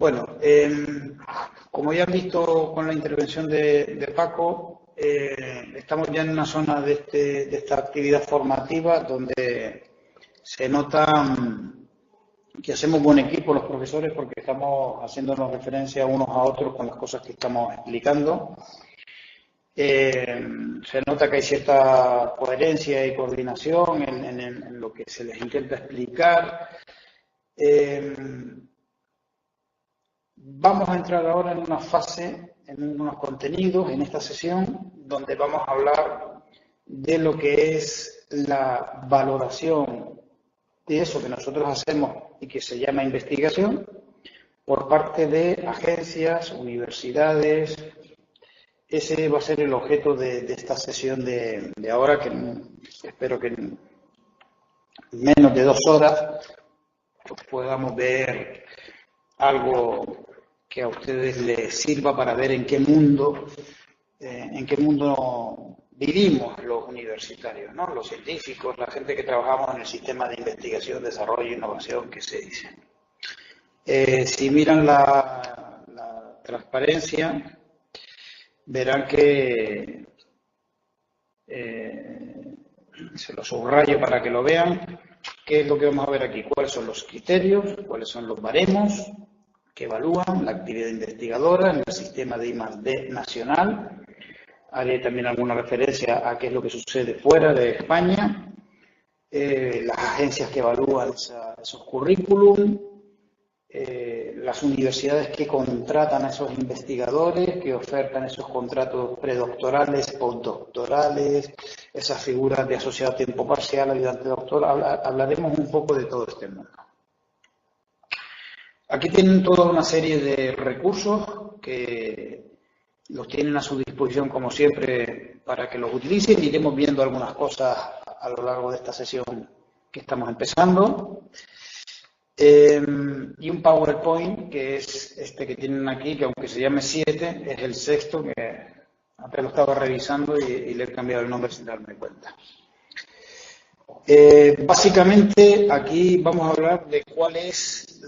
Bueno, como ya han visto con la intervención de Paco, estamos ya en una zona de esta actividad formativa donde se nota que hacemos buen equipo los profesores porque estamos haciéndonos referencia unos a otros con las cosas que estamos explicando. Se nota que hay cierta coherencia y coordinación en lo que se les intenta explicar. Vamos a entrar ahora en una fase, en unos contenidos, en esta sesión, donde vamos a hablar de lo que es la valoración de eso que nosotros hacemos y que se llama investigación por parte de agencias, universidades. Ese va a ser el objeto de esta sesión de ahora, que espero que en menos de 2 horas pues, podamos ver algo que a ustedes les sirva para ver en qué mundo vivimos los universitarios, ¿no? Los científicos, la gente que trabajamos en el sistema de investigación, desarrollo e innovación que se dice. Si miran la transparencia, verán que se lo subrayo para que lo vean. ¿Qué es lo que vamos a ver aquí? ¿Cuáles son los criterios? ¿Cuáles son los baremos que evalúan la actividad investigadora en el sistema de I+D nacional? Haré también alguna referencia a qué es lo que sucede fuera de España, las agencias que evalúan esos currículum, las universidades que contratan a esos investigadores, que ofertan esos contratos predoctorales, postdoctorales, esas figuras de asociado a tiempo parcial, ayudante doctoral. Hablaremos un poco de todo este mundo. Aquí tienen toda una serie de recursos que los tienen a su disposición, como siempre, para que los utilicen. Iremos viendo algunas cosas a lo largo de esta sesión que estamos empezando. Y un PowerPoint, que es este que tienen aquí, que aunque se llame 7, es el 6º, que apenas lo estaba revisando y le he cambiado el nombre sin darme cuenta. Básicamente, aquí vamos a hablar de cuál es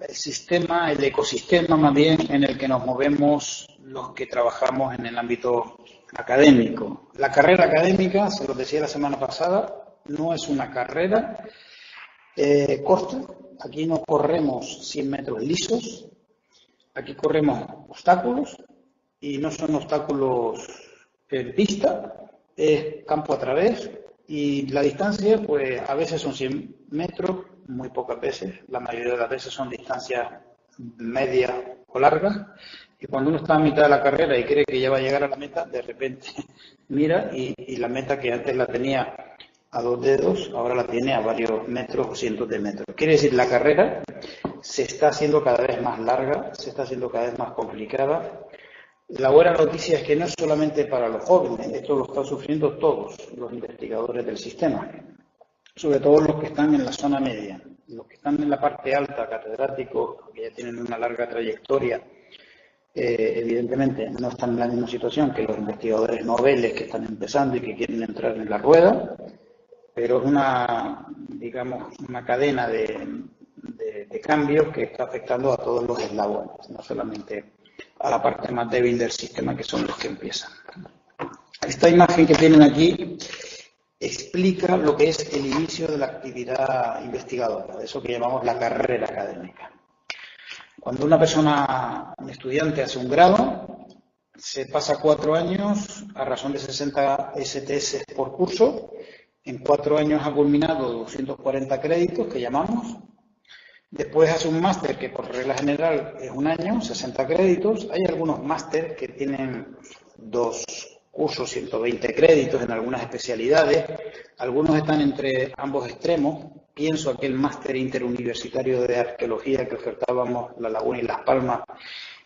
el sistema, el ecosistema más bien, en el que nos movemos los que trabajamos en el ámbito académico. La carrera académica, se los decía la semana pasada, no es una carrera corta. Aquí no corremos 100 metros lisos, aquí corremos obstáculos, y no son obstáculos en pista, es campo a través, y la distancia, pues a veces son 100 metros, muy pocas veces, la mayoría de las veces son distancias medias o largas, y cuando uno está a mitad de la carrera y cree que ya va a llegar a la meta, de repente mira y la meta que antes la tenía a 2 dedos, ahora la tiene a varios metros o cientos de metros. Quiere decir, la carrera se está haciendo cada vez más larga, se está haciendo cada vez más complicada. La buena noticia es que no es solamente para los jóvenes, esto lo están sufriendo todos los investigadores del sistema, sobre todo los que están en la zona media, los que están en la parte alta, catedráticos, que ya tienen una larga trayectoria. Evidentemente no están en la misma situación que los investigadores noveles que están empezando y que quieren entrar en la rueda, pero es una cadena de cambios que está afectando a todos los eslabones, no solamente a la parte más débil del sistema, que son los que empiezan. Esta imagen que tienen aquí explica lo que es el inicio de la actividad investigadora, eso que llamamos la carrera académica. Cuando una persona, un estudiante, hace un grado, se pasa 4 años a razón de 60 STS por curso. En 4 años ha culminado 240 créditos, que llamamos. Después hace un máster, que por regla general es 1 año, 60 créditos. Hay algunos máster que tienen 2 cursos, 120 créditos en algunas especialidades. Algunos están entre ambos extremos. Pienso aquel máster interuniversitario de arqueología que ofertábamos La Laguna y Las Palmas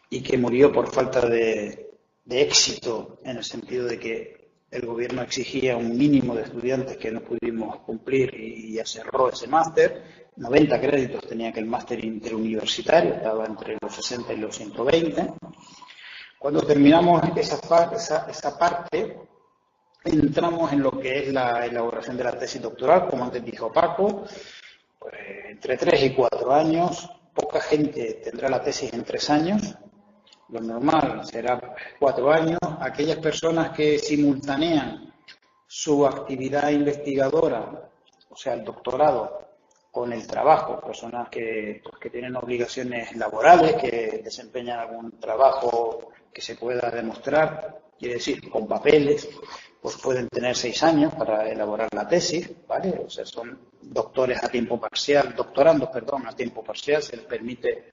y que murió por falta de éxito, en el sentido de que el gobierno exigía un mínimo de estudiantes que no pudimos cumplir y ya cerró ese máster. 90 créditos tenía que el máster interuniversitario, estaba entre los 60 y los 120. Cuando terminamos esa parte, entramos en lo que es la elaboración de la tesis doctoral, como antes dijo Paco, pues, entre 3 y 4 años. poca gente tendrá la tesis en 3 años, lo normal será 4 años. Aquellas personas que simultanean su actividad investigadora, o sea, el doctorado, con el trabajo, personas que tienen obligaciones laborales, que desempeñan algún trabajo que se pueda demostrar, quiere decir, con papeles, pues pueden tener 6 años para elaborar la tesis, ¿vale? O sea, son doctorandos a tiempo parcial, se les permite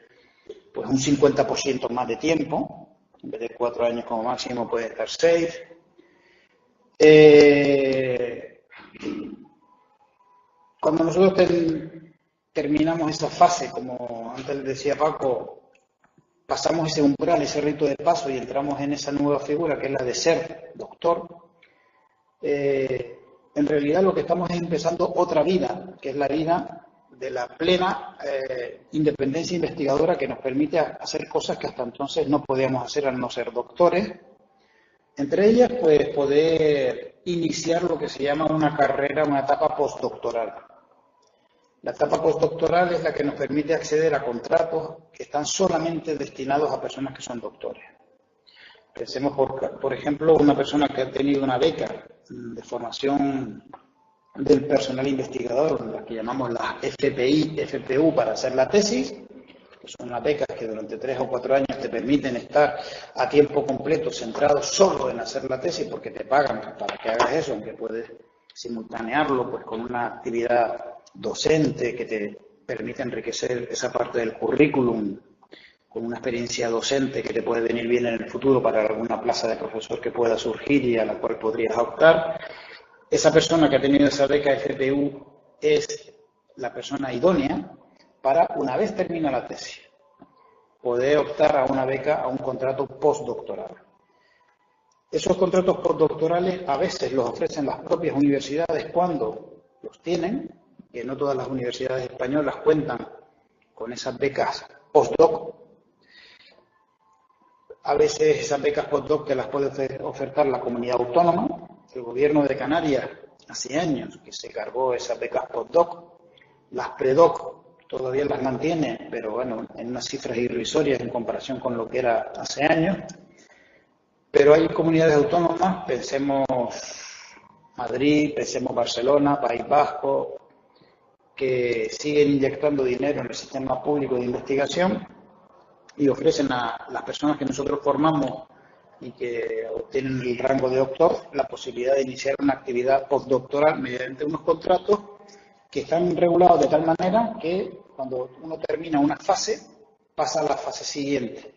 pues un 50% más de tiempo, en vez de 4 años como máximo puede estar 6. Cuando nosotros terminamos esa fase, como antes decía Paco, pasamos ese umbral, ese rito de paso y entramos en esa nueva figura que es la de ser doctor, en realidad lo que estamos es empezando otra vida, que es la vida de la plena independencia investigadora que nos permite hacer cosas que hasta entonces no podíamos hacer al no ser doctores. Entre ellas, pues poder iniciar lo que se llama una carrera, una etapa postdoctoral. La etapa postdoctoral es la que nos permite acceder a contratos que están solamente destinados a personas que son doctores. Pensemos, por ejemplo, una persona que ha tenido una beca de formación del personal investigador, las que llamamos las FPI, FPU, para hacer la tesis, que son unas becas que durante 3 o 4 años te permiten estar a tiempo completo centrado solo en hacer la tesis porque te pagan para que hagas eso, aunque puedes simultanearlo pues con una actividad docente que te permite enriquecer esa parte del currículum con una experiencia docente que te puede venir bien en el futuro para alguna plaza de profesor que pueda surgir y a la cual podrías optar. Esa persona que ha tenido esa beca FPU es la persona idónea para, una vez termina la tesis, poder optar a una beca, a un contrato postdoctoral. Esos contratos postdoctorales a veces los ofrecen las propias universidades cuando los tienen, que no todas las universidades españolas cuentan con esas becas postdoc. A veces esas becas postdoc te las puede ofertar la comunidad autónoma. El gobierno de Canarias hace años que se cargó esas becas postdoc. Las predoc todavía las mantiene, pero bueno, en unas cifras irrisorias en comparación con lo que era hace años. Pero hay comunidades autónomas, pensemos Madrid, pensemos Barcelona, País Vasco, que siguen inyectando dinero en el sistema público de investigación y ofrecen a las personas que nosotros formamos y que obtienen el rango de doctor la posibilidad de iniciar una actividad postdoctoral mediante unos contratos que están regulados de tal manera que cuando uno termina una fase, pasa a la fase siguiente.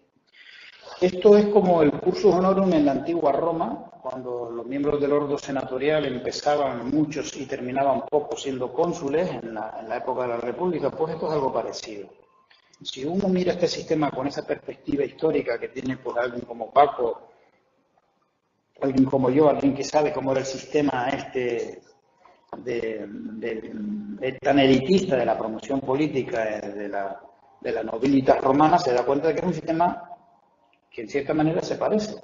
Esto es como el cursus honorum en la antigua Roma, cuando los miembros del ordo senatorial empezaban muchos y terminaban pocos siendo cónsules en la época de la República, pues esto es algo parecido. Si uno mira este sistema con esa perspectiva histórica que tiene pues alguien como Paco, alguien como yo, alguien que sabe cómo era el sistema tan elitista de la promoción política de la nobilitas romana, se da cuenta de que es un sistema que en cierta manera se parece.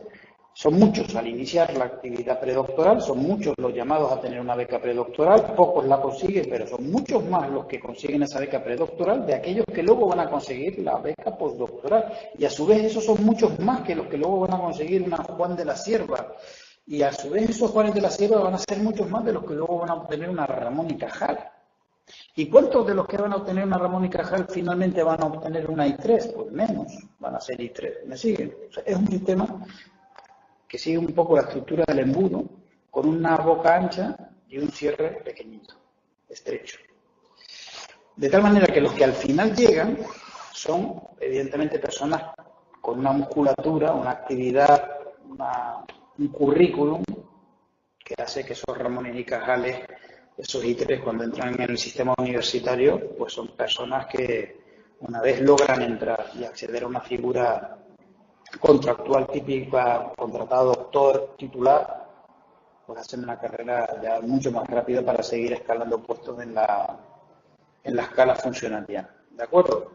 Son muchos al iniciar la actividad predoctoral, son muchos los llamados a tener una beca predoctoral, pocos la consiguen, pero son muchos más los que consiguen esa beca predoctoral de aquellos que luego van a conseguir la beca postdoctoral. Y a su vez esos son muchos más que los que luego van a conseguir una Juan de la Cierva. Y a su vez esos Juanes de la Cierva van a ser muchos más de los que luego van a obtener una Ramón y Cajal. ¿Y cuántos de los que van a obtener una Ramón y Cajal finalmente van a obtener una I3? Pues menos, van a ser I3. ¿Me siguen? O sea, es un sistema que sigue un poco la estructura del embudo, con una boca ancha y un cierre pequeñito, estrecho. De tal manera que los que al final llegan son, evidentemente, personas con una musculatura, una actividad, un currículum que hace que esos Ramones y Cajales, esos I3, cuando entran en el sistema universitario, pues son personas que una vez logran entrar y acceder a una figura contractual típica, contratado doctor titular, pues hacen una carrera ya mucho más rápida para seguir escalando puestos en la escala funcionarial. ¿De acuerdo?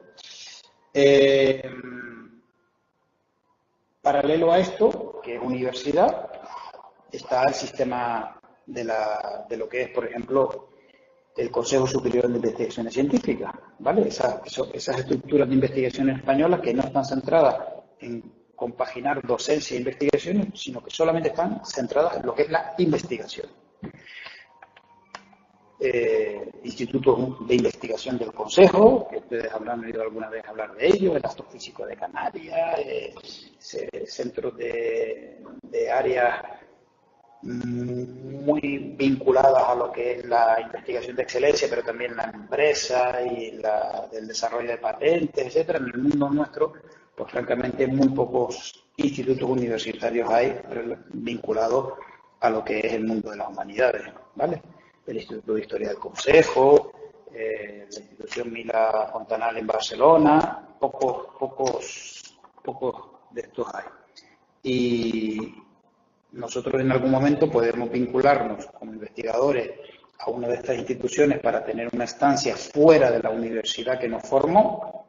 Paralelo a esto, que es universidad, está el sistema de lo que es, por ejemplo, el Consejo Superior de Investigaciones Científicas, ¿vale? Esas estructuras de investigación españolas que no están centradas en compaginar docencia e investigación, sino que solamente están centradas en lo que es la investigación. Institutos de investigación del Consejo, que ustedes habrán oído alguna vez hablar de ello, el Astrofísico de Canarias, centros de áreas muy vinculadas a lo que es la investigación de excelencia, pero también la empresa y el desarrollo de patentes, etcétera. En el mundo nuestro, pues francamente muy pocos institutos universitarios hay vinculados a lo que es el mundo de las humanidades, ¿vale? El Instituto de Historia del Consejo, la institución Mila Fontanal en Barcelona, pocos de estos hay. Y nosotros en algún momento podemos vincularnos como investigadores a una de estas instituciones para tener una estancia fuera de la universidad que nos formó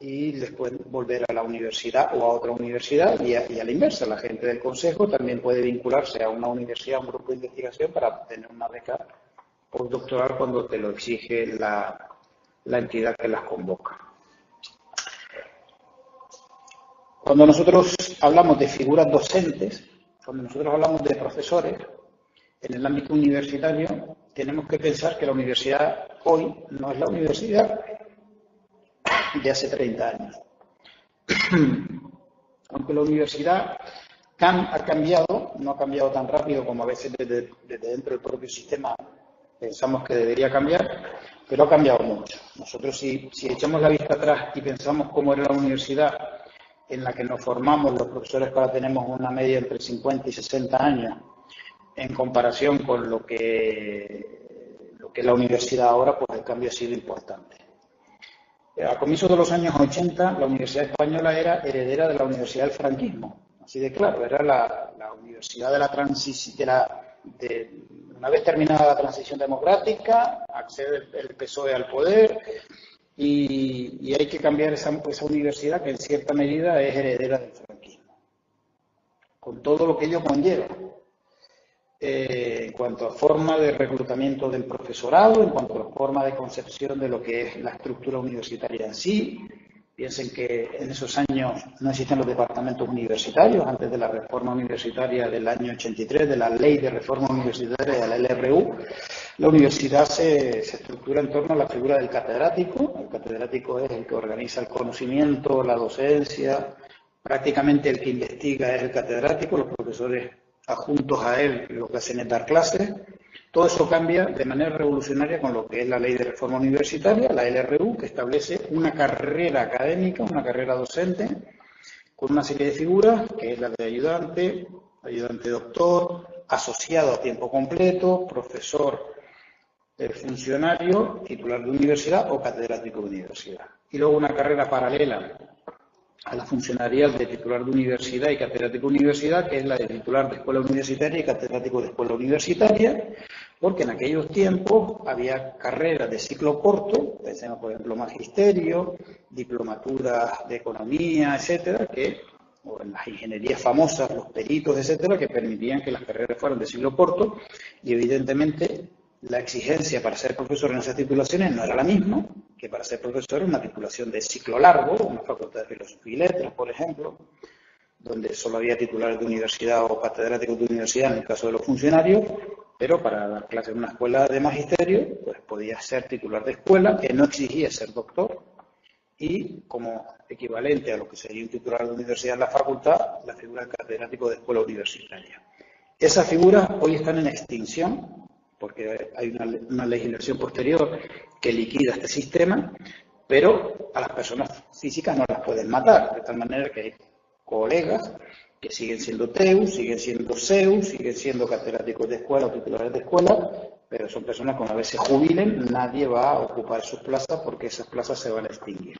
y después volver a la universidad o a otra universidad y a la inversa. La gente del Consejo también puede vincularse a una universidad, a un grupo de investigación para obtener una beca postdoctoral cuando te lo exige la entidad que las convoca. Cuando nosotros hablamos de figuras docentes, cuando nosotros hablamos de profesores, en el ámbito universitario, tenemos que pensar que la universidad hoy no es la universidad de hace 30 años. Aunque la universidad ha cambiado, no ha cambiado tan rápido como a veces desde dentro del propio sistema pensamos que debería cambiar, pero ha cambiado mucho. Nosotros si echamos la vista atrás y pensamos cómo era la universidad en la que nos formamos, los profesores que ahora tenemos una media entre 50 y 60 años, en comparación con lo que es la universidad ahora, pues el cambio ha sido importante. A comienzos de los años 80, la Universidad Española era heredera de la Universidad del franquismo, así de claro, era la universidad de la transición, una vez terminada la transición democrática, accede el PSOE al poder y hay que cambiar esa universidad que en cierta medida es heredera del franquismo, con todo lo que ello conlleva. En cuanto a forma de reclutamiento del profesorado, en cuanto a forma de concepción de lo que es la estructura universitaria en sí. Piensen que en esos años no existen los departamentos universitarios, antes de la reforma universitaria del año 83, de la Ley de Reforma Universitaria de la LRU, la universidad se estructura en torno a la figura del catedrático. El catedrático es el que organiza el conocimiento, la docencia, prácticamente el que investiga es el catedrático, los profesores adjuntos a él lo que hacen es dar clases. Todo eso cambia de manera revolucionaria con lo que es la Ley de Reforma Universitaria, la LRU, que establece una carrera académica, una carrera docente, con una serie de figuras, que es la de ayudante, ayudante doctor, asociado a tiempo completo, profesor funcionario, titular de universidad o catedrático de universidad. Y luego una carrera paralela a la funcionarial de titular de universidad y catedrático de universidad, que es la de titular de escuela universitaria y catedrático de escuela universitaria, porque en aquellos tiempos había carreras de ciclo corto, pensemos por ejemplo magisterio, diplomaturas de economía, etcétera, o en las ingenierías famosas, los peritos, etcétera, que permitían que las carreras fueran de ciclo corto y evidentemente la exigencia para ser profesor en esas titulaciones no era la misma que para ser profesor en una titulación de ciclo largo, una facultad de filosofía y letras, por ejemplo, donde solo había titulares de universidad o catedráticos de universidad en el caso de los funcionarios, pero para dar clases en una escuela de magisterio, pues podía ser titular de escuela, que no exigía ser doctor, y como equivalente a lo que sería un titular de universidad en la facultad, la figura del catedrático de escuela universitaria. Esas figuras hoy están en extinción, porque hay una legislación posterior que liquida este sistema, pero a las personas físicas no las pueden matar, de tal manera que hay colegas que siguen siendo TEU, siguen siendo CEU, siguen siendo catedráticos de escuela o titulares de escuela, pero son personas que una vez se jubilen, nadie va a ocupar sus plazas porque esas plazas se van a extinguir.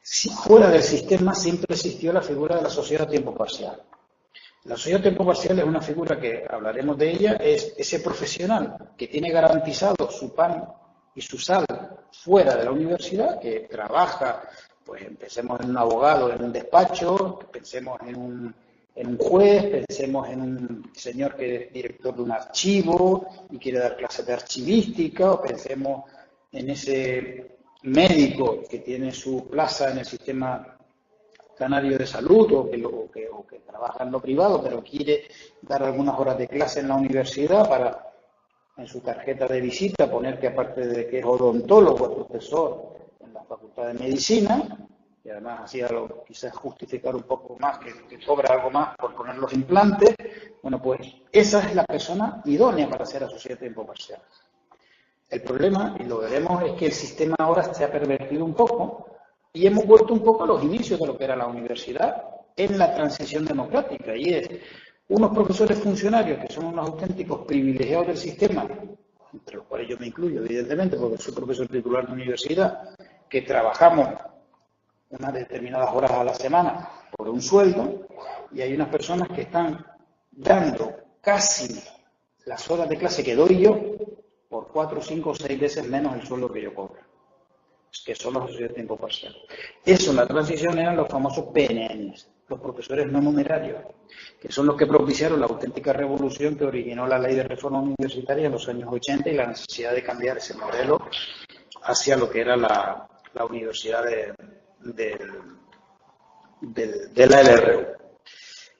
Si fuera del sistema siempre existió la figura de la sociedad a tiempo parcial. La sociedad a tiempo parcial es una figura que hablaremos de ella, es ese profesional que tiene garantizado su pan y su sal fuera de la universidad, que trabaja, pues pensemos en un abogado en un despacho, pensemos en un en un juez, pensemos en un señor que es director de un archivo y quiere dar clases de archivística, o pensemos en ese médico que tiene su plaza en el sistema canario de salud o que trabaja en lo privado, pero quiere dar algunas horas de clase en la universidad para en su tarjeta de visita poner que aparte de que es odontólogo, es profesor en la Facultad de Medicina, y además así quizás justificar un poco más, que cobra algo más por poner los implantes. Bueno, pues esa es la persona idónea para ser asociado a tiempo parcial. El problema, y lo veremos, es que el sistema ahora se ha pervertido un poco y hemos vuelto un poco a los inicios de lo que era la universidad en la transición democrática, y es unos profesores funcionarios que son unos auténticos privilegiados del sistema, entre los cuales yo me incluyo, evidentemente, porque soy profesor titular de universidad, que trabajamos unas determinadas horas a la semana por un sueldo, y hay unas personas que están dando casi las horas de clase que doy yo por 4, 5 o 6 veces menos el sueldo que yo cobro, que son los asociados de tiempo parcial. Eso en la transición eran los famosos PNNs, los profesores no numerarios, que son los que propiciaron la auténtica revolución que originó la ley de reforma universitaria en los años 80 y la necesidad de cambiar ese modelo hacia lo que era la universidad de la LRU.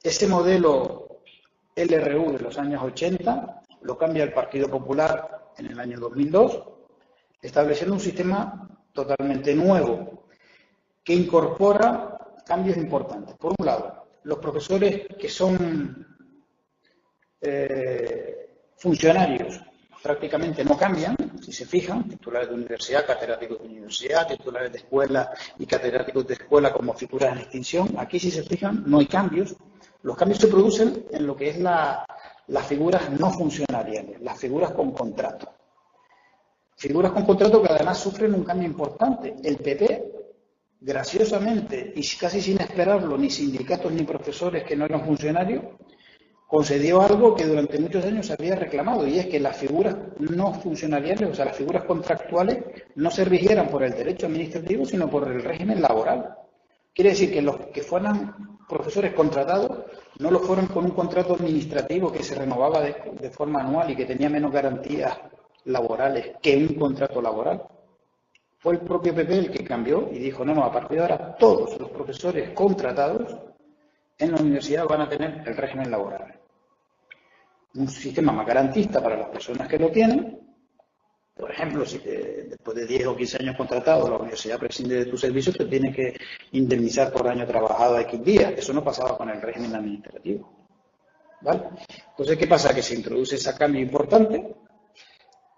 Ese modelo LRU de los años 80 lo cambia el Partido Popular en el año 2002, estableciendo un sistema totalmente nuevo que incorpora cambios importantes. Por un lado, los profesores que son funcionarios prácticamente no cambian, si se fijan, titulares de universidad, catedráticos de universidad, titulares de escuela y catedráticos de escuela como figuras en extinción. Aquí, si se fijan, no hay cambios. Los cambios se producen en lo que es las figuras no funcionariales, las figuras con contrato. Figuras con contrato que además sufren un cambio importante. El PP, graciosamente y casi sin esperarlo, ni sindicatos ni profesores que no eran funcionarios, concedió algo que durante muchos años se había reclamado, y es que las figuras no funcionariales, o sea, las figuras contractuales, no se rigieran por el derecho administrativo, sino por el régimen laboral. Quiere decir que los que fueran profesores contratados no lo fueron con un contrato administrativo que se renovaba de forma anual y que tenía menos garantías laborales que un contrato laboral. Fue el propio PP el que cambió y dijo, no, a partir de ahora todos los profesores contratados en la universidad van a tener el régimen laboral. Un sistema más garantista para las personas que lo tienen. Por ejemplo, si después de 10 o 15 años contratado la universidad prescinde de tu servicio, te tiene que indemnizar por año trabajado a X días. Eso no pasaba con el régimen administrativo. ¿Vale? Entonces, ¿qué pasa? Que se introduce ese cambio importante,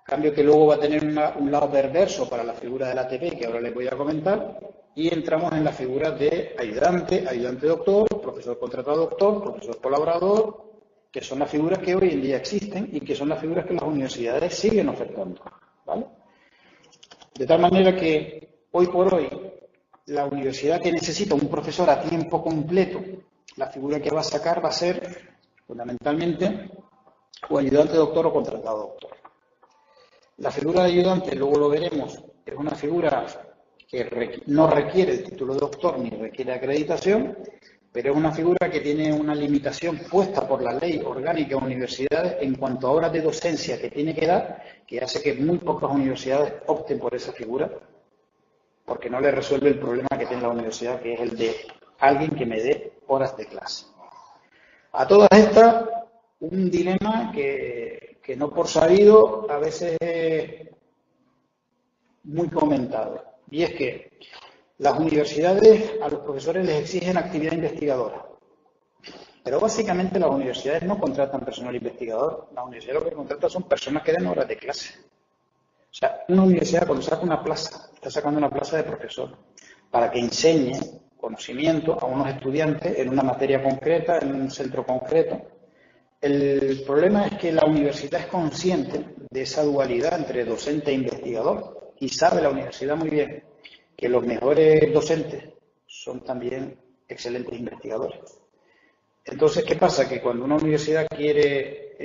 cambio que luego va a tener un lado perverso para la figura del ATP, que ahora les voy a comentar, y entramos en la figura de ayudante, ayudante doctor, profesor contratado doctor, profesor colaborador, que son las figuras que hoy en día existen y que son las figuras que las universidades siguen ofertando, ¿vale? De tal manera que hoy por hoy la universidad que necesita un profesor a tiempo completo, la figura que va a sacar va a ser fundamentalmente o ayudante doctor o contratado doctor. La figura de ayudante, luego lo veremos, es una figura que no requiere el título de doctor ni requiere acreditación, pero es una figura que tiene una limitación puesta por la ley orgánica de universidades en cuanto a horas de docencia que tiene que dar, que hace que muy pocas universidades opten por esa figura, porque no le resuelve el problema que tiene la universidad, que es el de alguien que me dé horas de clase. A todas estas, un dilema que no por sabido a veces es muy comentado, y es que las universidades a los profesores les exigen actividad investigadora, pero básicamente las universidades no contratan personal investigador, las universidades lo que contratan son personas que den horas de clase. O sea, una universidad cuando saca una plaza, está sacando una plaza de profesor para que enseñe conocimiento a unos estudiantes en una materia concreta, en un centro concreto. El problema es que la universidad es consciente de esa dualidad entre docente e investigador y sabe la universidad muy bien que los mejores docentes son también excelentes investigadores. Entonces, ¿qué pasa? Que cuando una universidad quiere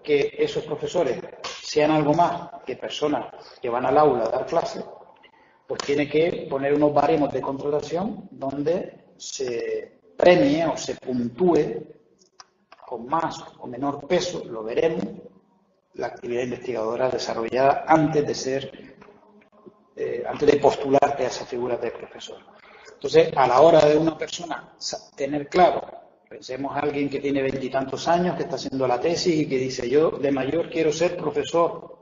que esos profesores sean algo más que personas que van al aula a dar clases, pues tiene que poner unos baremos de contratación donde se premie o se puntúe con más o menor peso, lo veremos, la actividad investigadora desarrollada antes de postularte a esa figura de profesor. Entonces, a la hora de una persona tener claro, pensemos a alguien que tiene 20 y tantos años, que está haciendo la tesis y que dice, yo de mayor quiero ser profesor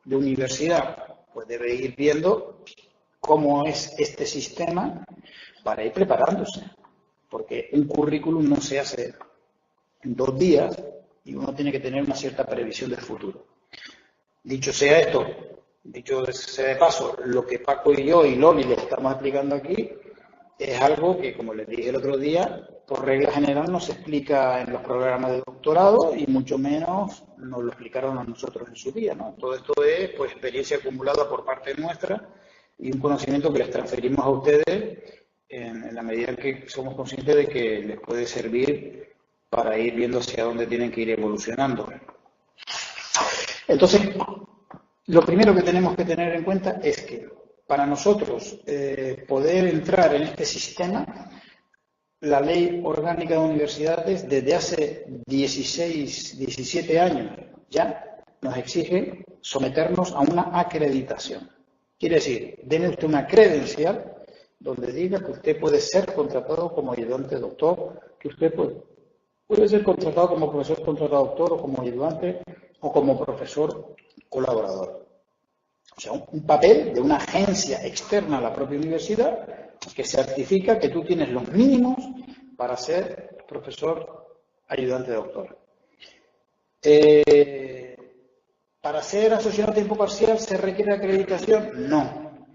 de universidad, pues debe ir viendo cómo es este sistema para ir preparándose, porque un currículum no se hace en 2 días y uno tiene que tener una cierta previsión del futuro. Dicho sea esto, dicho sea de paso, lo que Paco y yo y Loli les estamos explicando aquí es algo que, como les dije el otro día, por regla general no se explica en los programas de doctorado y mucho menos nos lo explicaron a nosotros en su día, ¿no? Todo esto es pues experiencia acumulada por parte nuestra y un conocimiento que les transferimos a ustedes en la medida en que somos conscientes de que les puede servir para ir viendo hacia dónde tienen que ir evolucionando. Entonces, lo primero que tenemos que tener en cuenta es que para nosotros poder entrar en este sistema, la Ley Orgánica de Universidades desde hace 16, 17 años ya nos exige someternos a una acreditación. Quiere decir, deme usted una credencial donde diga que usted puede ser contratado como ayudante doctor, que usted puede ser contratado como profesor contratado doctor o como ayudante o como profesor colaborador. O sea, un papel de una agencia externa a la propia universidad que certifica que tú tienes los mínimos para ser profesor ayudante doctor. ¿Para ser asociado a tiempo parcial se requiere acreditación? No.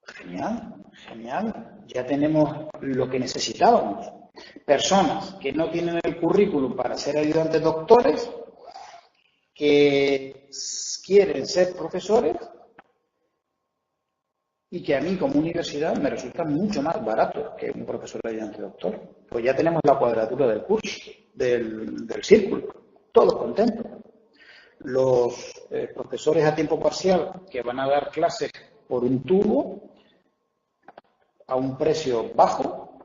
Genial, genial. Ya tenemos lo que necesitábamos. Personas que no tienen el currículum para ser ayudantes doctores, que quieren ser profesores y que a mí como universidad me resulta mucho más barato que un profesor ayudante doctor. Pues ya tenemos la cuadratura del curso, del círculo, todos contentos. Los profesores a tiempo parcial que van a dar clases por un tubo a un precio bajo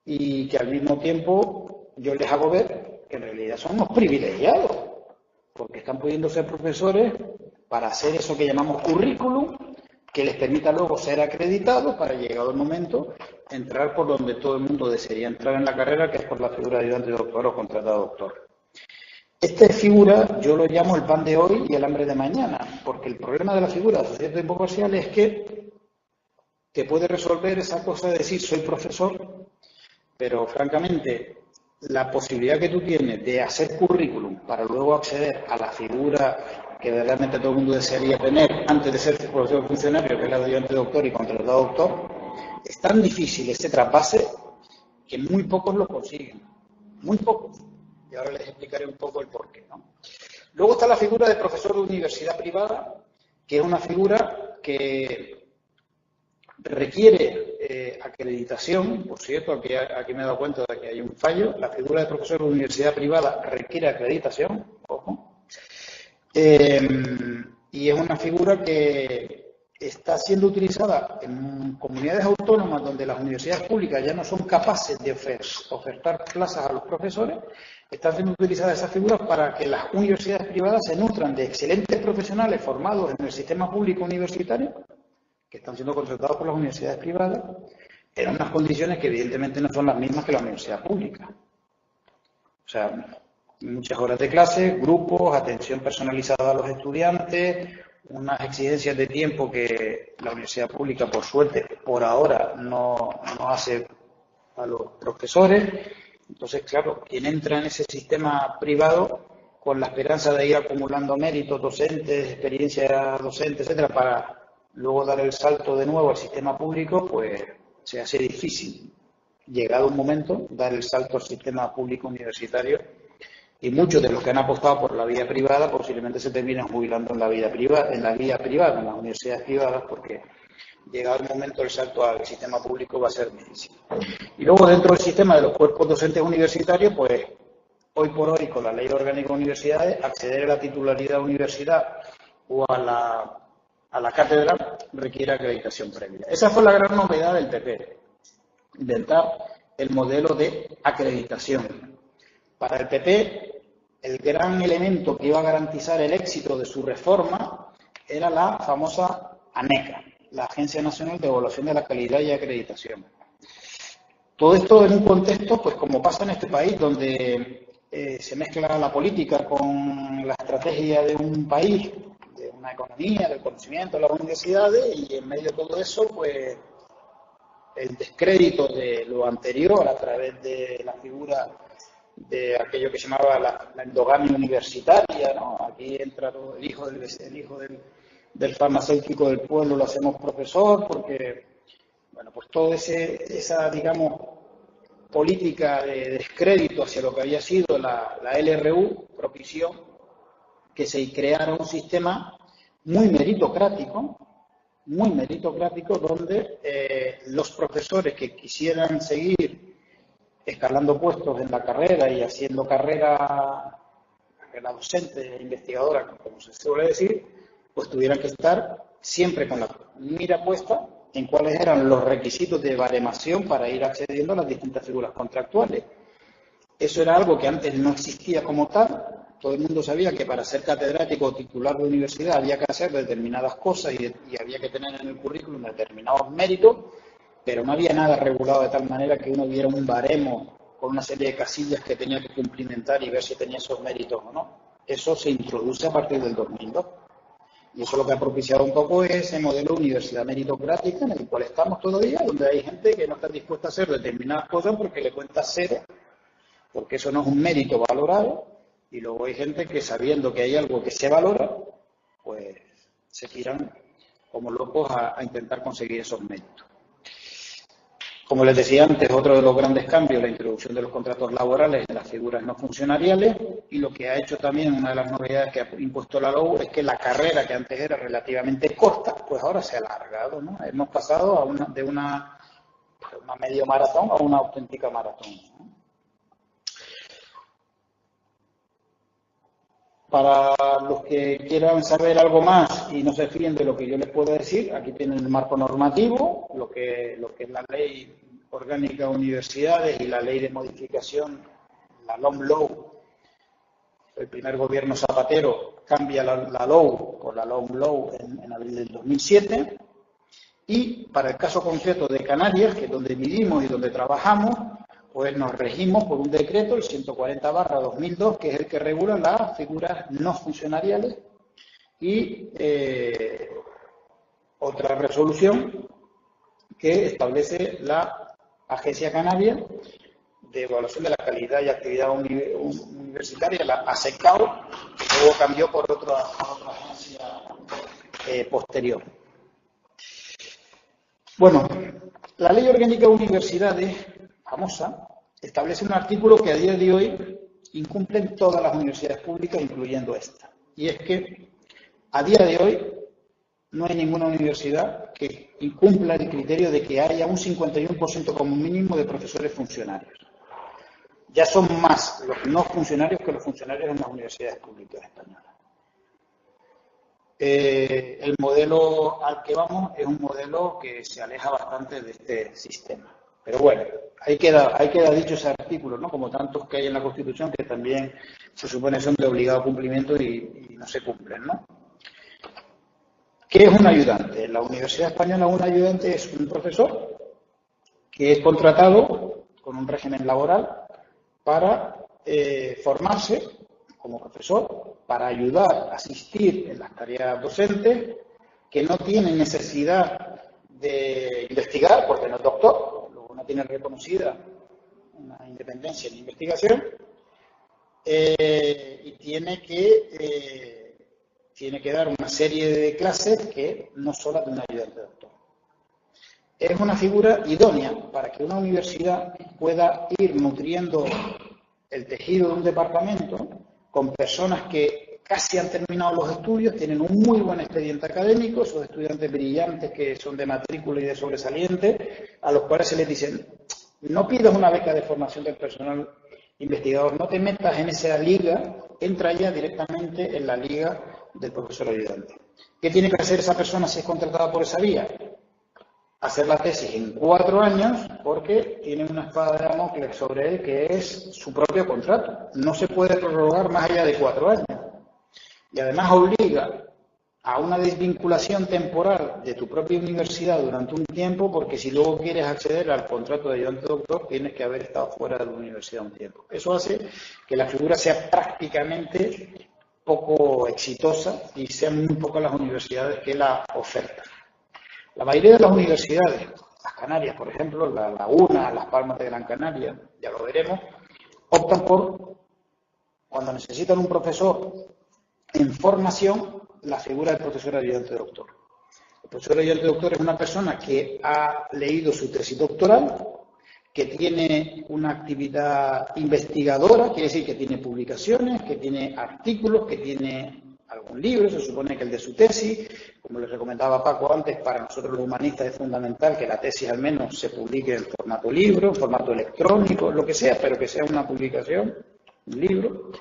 y que al mismo tiempo yo les hago ver que en realidad son unos privilegiados porque están pudiendo ser profesores para hacer eso que llamamos currículum, que les permita luego ser acreditados para, llegado el momento, entrar por donde todo el mundo desearía entrar en la carrera, que es por la figura de ayudante doctor o contratado doctor. Esta figura yo lo llamo el pan de hoy y el hambre de mañana, porque el problema de la figura de asociado a tiempo parcial es que te puede resolver esa cosa de decir soy profesor, pero francamente la posibilidad que tú tienes de hacer currículum para luego acceder a la figura que realmente todo el mundo desearía tener antes de ser profesor funcionario, que es la de ayudante doctor y contratado doctor, es tan difícil ese trasvase que muy pocos lo consiguen, muy pocos. Y ahora les explicaré un poco el porqué, ¿no? Luego está la figura de profesor de universidad privada, que es una figura que requiere acreditación. Por cierto, aquí me he dado cuenta de que hay un fallo. La figura de profesor de universidad privada requiere acreditación, ojo. Y es una figura que está siendo utilizada en comunidades autónomas donde las universidades públicas ya no son capaces de ofertar plazas a los profesores. Están siendo utilizadas esas figuras para que las universidades privadas se nutran de excelentes profesionales formados en el sistema público universitario, que están siendo contratados por las universidades privadas, en unas condiciones que evidentemente no son las mismas que la universidad pública. O sea, muchas horas de clase, grupos, atención personalizada a los estudiantes, unas exigencias de tiempo que la universidad pública, por suerte, por ahora no hace a los profesores. Entonces, claro, quien entra en ese sistema privado con la esperanza de ir acumulando méritos docentes, experiencia docente, etcétera, para luego dar el salto de nuevo al sistema público, pues se hace difícil, llegado un momento, dar el salto al sistema público universitario, y muchos de los que han apostado por la vía privada posiblemente se terminan jubilando en la vía privada, en las universidades privadas, porque llegado el momento el salto al sistema público va a ser difícil. Y luego dentro del sistema de los cuerpos docentes universitarios, pues hoy por hoy con la Ley Orgánica de Universidades, acceder a la titularidad de universidad o a la cátedra requiere acreditación previa. Esa fue la gran novedad del PP, intentar el modelo de acreditación. Para el PP, el gran elemento que iba a garantizar el éxito de su reforma era la famosa ANECA, la Agencia Nacional de Evaluación de la Calidad y Acreditación. Todo esto en un contexto, pues como pasa en este país, donde se mezcla la política con la estrategia de un país, de una economía, del conocimiento, de las universidades, y en medio de todo eso, pues el descrédito de lo anterior a través de la figura de aquello que se llamaba la endogamia universitaria, ¿no? Aquí entra todo, el hijo del farmacéutico del pueblo lo hacemos profesor, porque, bueno, pues toda esa, digamos, política de descrédito hacia lo que había sido la LRU propició que se creara un sistema muy meritocrático, donde los profesores que quisieran seguir escalando puestos en la carrera y haciendo carrera docente e investigadora, como se suele decir, pues tuvieran que estar siempre con la mira puesta en cuáles eran los requisitos de baremación para ir accediendo a las distintas figuras contractuales. Eso era algo que antes no existía como tal. Todo el mundo sabía que para ser catedrático o titular de universidad había que hacer determinadas cosas y había que tener en el currículum determinados méritos, pero no había nada regulado de tal manera que uno viera un baremo con una serie de casillas que tenía que cumplimentar y ver si tenía esos méritos o no. Eso se introduce a partir del 2002. Y eso lo que ha propiciado un poco es ese modelo de universidad meritocrática en el cual estamos todavía, donde hay gente que no está dispuesta a hacer determinadas cosas porque le cuenta cero, porque eso no es un mérito valorado, y luego hay gente que, sabiendo que hay algo que se valora, pues se tiran como locos a intentar conseguir esos méritos. Como les decía antes, otro de los grandes cambios, la introducción de los contratos laborales en las figuras no funcionariales, y lo que ha hecho también, una de las novedades que ha impuesto la LOU, es que la carrera que antes era relativamente corta, pues ahora se ha alargado, ¿no? Hemos pasado de una medio maratón a una auténtica maratón, ¿no? Para los que quieran saber algo más y no se fíen de lo que yo les puedo decir, aquí tienen el marco normativo, lo que es la Ley Orgánica de Universidades y la Ley de Modificación, la LOMLOU. El primer gobierno Zapatero cambia la LOU por la LOMLOU en abril del 2007. Y para el caso concreto de Canarias, que es donde vivimos y donde trabajamos, pues nos regimos por un decreto, el 140/2002, que es el que regula las figuras no funcionariales, y otra resolución que establece la Agencia Canaria de Evaluación de la Calidad y Actividad Universitaria, la ASECAU, que luego cambió por otra agencia posterior. Bueno, la Ley Orgánica de Universidades, famosa, establece un artículo que a día de hoy incumplen todas las universidades públicas, incluyendo esta. Y es que a día de hoy no hay ninguna universidad que incumpla el criterio de que haya un 51% como mínimo de profesores funcionarios. Ya son más los no funcionarios que los funcionarios en las universidades públicas españolas. El modelo al que vamos es un modelo que se aleja bastante de este sistema. Pero bueno, ahí queda dicho ese artículo, ¿no? Como tantos que hay en la Constitución que también se supone son de obligado cumplimiento y no se cumplen, ¿no? ¿Qué es un ayudante? En la Universidad Española un ayudante es un profesor que es contratado con un régimen laboral para formarse como profesor, para ayudar, asistir en las tareas docentes, que no tiene necesidad de investigar, porque no es doctor, luego no tiene reconocida una independencia en investigación, y tiene que dar una serie de clases que no son las de un ayudante doctor. Es una figura idónea para que una universidad pueda ir nutriendo el tejido de un departamento con personas que casi han terminado los estudios, tienen un muy buen expediente académico, son estudiantes brillantes que son de matrícula y de sobresaliente, a los cuales se les dice, no pidas una beca de formación del personal investigador, no te metas en esa liga, entra ya directamente en la liga del profesor ayudante. ¿Qué tiene que hacer esa persona si es contratada por esa vía? hacer la tesis en 4 años porque tiene una espada de Damocles sobre él que es su propio contrato. No se puede prorrogar más allá de 4 años. Y además obliga a una desvinculación temporal de tu propia universidad durante un tiempo, porque si luego quieres acceder al contrato de ayudante doctor, tienes que haber estado fuera de la universidad un tiempo. Eso hace que la figura sea prácticamente poco exitosa y sean muy pocas las universidades que la ofertan. La mayoría de las universidades, las Canarias, por ejemplo, la Laguna, Las Palmas de Gran Canaria, ya lo veremos, optan por, cuando necesitan un profesor en formación, la figura del profesor ayudante doctor. El profesor ayudante doctor es una persona que ha leído su tesis doctoral, que tiene una actividad investigadora, quiere decir que tiene publicaciones, que tiene artículos, que tiene algún libro, se supone que el de su tesis, como les recomendaba Paco antes, para nosotros los humanistas es fundamental que la tesis al menos se publique en formato libro, en formato electrónico, lo que sea, pero que sea una publicación, un libro.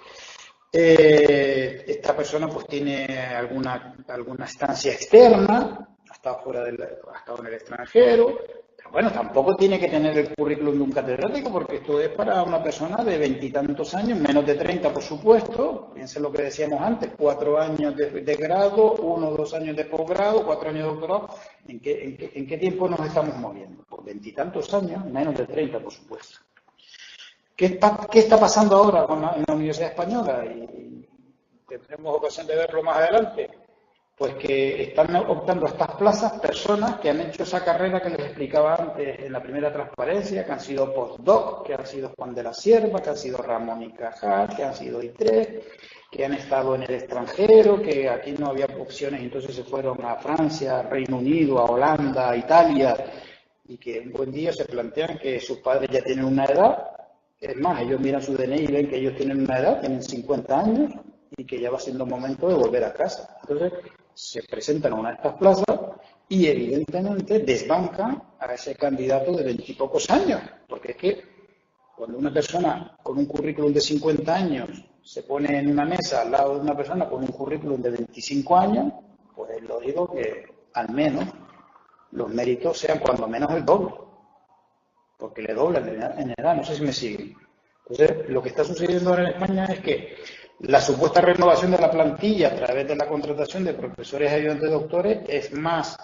Esta persona pues tiene alguna estancia externa, ha estado en el extranjero, pero bueno, tampoco tiene que tener el currículum de un catedrático, porque esto es para una persona de 20 y tantos años, menos de 30 por supuesto. Piensen lo que decíamos antes, 4 años de grado, 1 o 2 años de posgrado, 4 años de doctorado. ¿En qué tiempo nos estamos moviendo? Por 20 y tantos años, menos de 30 por supuesto. ¿Qué está pasando ahora en la Universidad Española? Y tendremos ocasión de verlo más adelante. Pues que están optando a estas plazas personas que han hecho esa carrera que les explicaba antes en la primera transparencia, que han sido postdoc, que han sido Juan de la Cierva, que han sido Ramón y Cajal, que han sido I3, que han estado en el extranjero, que aquí no había opciones, entonces se fueron a Francia, Reino Unido, a Holanda, a Italia, y que un buen día se plantean que sus padres ya tienen una edad. Es más, ellos miran su DNI y ven que ellos tienen una edad, tienen 50 años y que ya va siendo momento de volver a casa. Entonces, se presentan a una de estas plazas y evidentemente desbancan a ese candidato de 20 y pocos años. Porque es que cuando una persona con un currículum de 50 años se pone en una mesa al lado de una persona con un currículum de 25 años, pues es lógico que al menos los méritos sean cuando menos el doble. Porque le doblan en edad, no sé si me siguen. Entonces, lo que está sucediendo ahora en España es que la supuesta renovación de la plantilla a través de la contratación de profesores ayudantes doctores es más,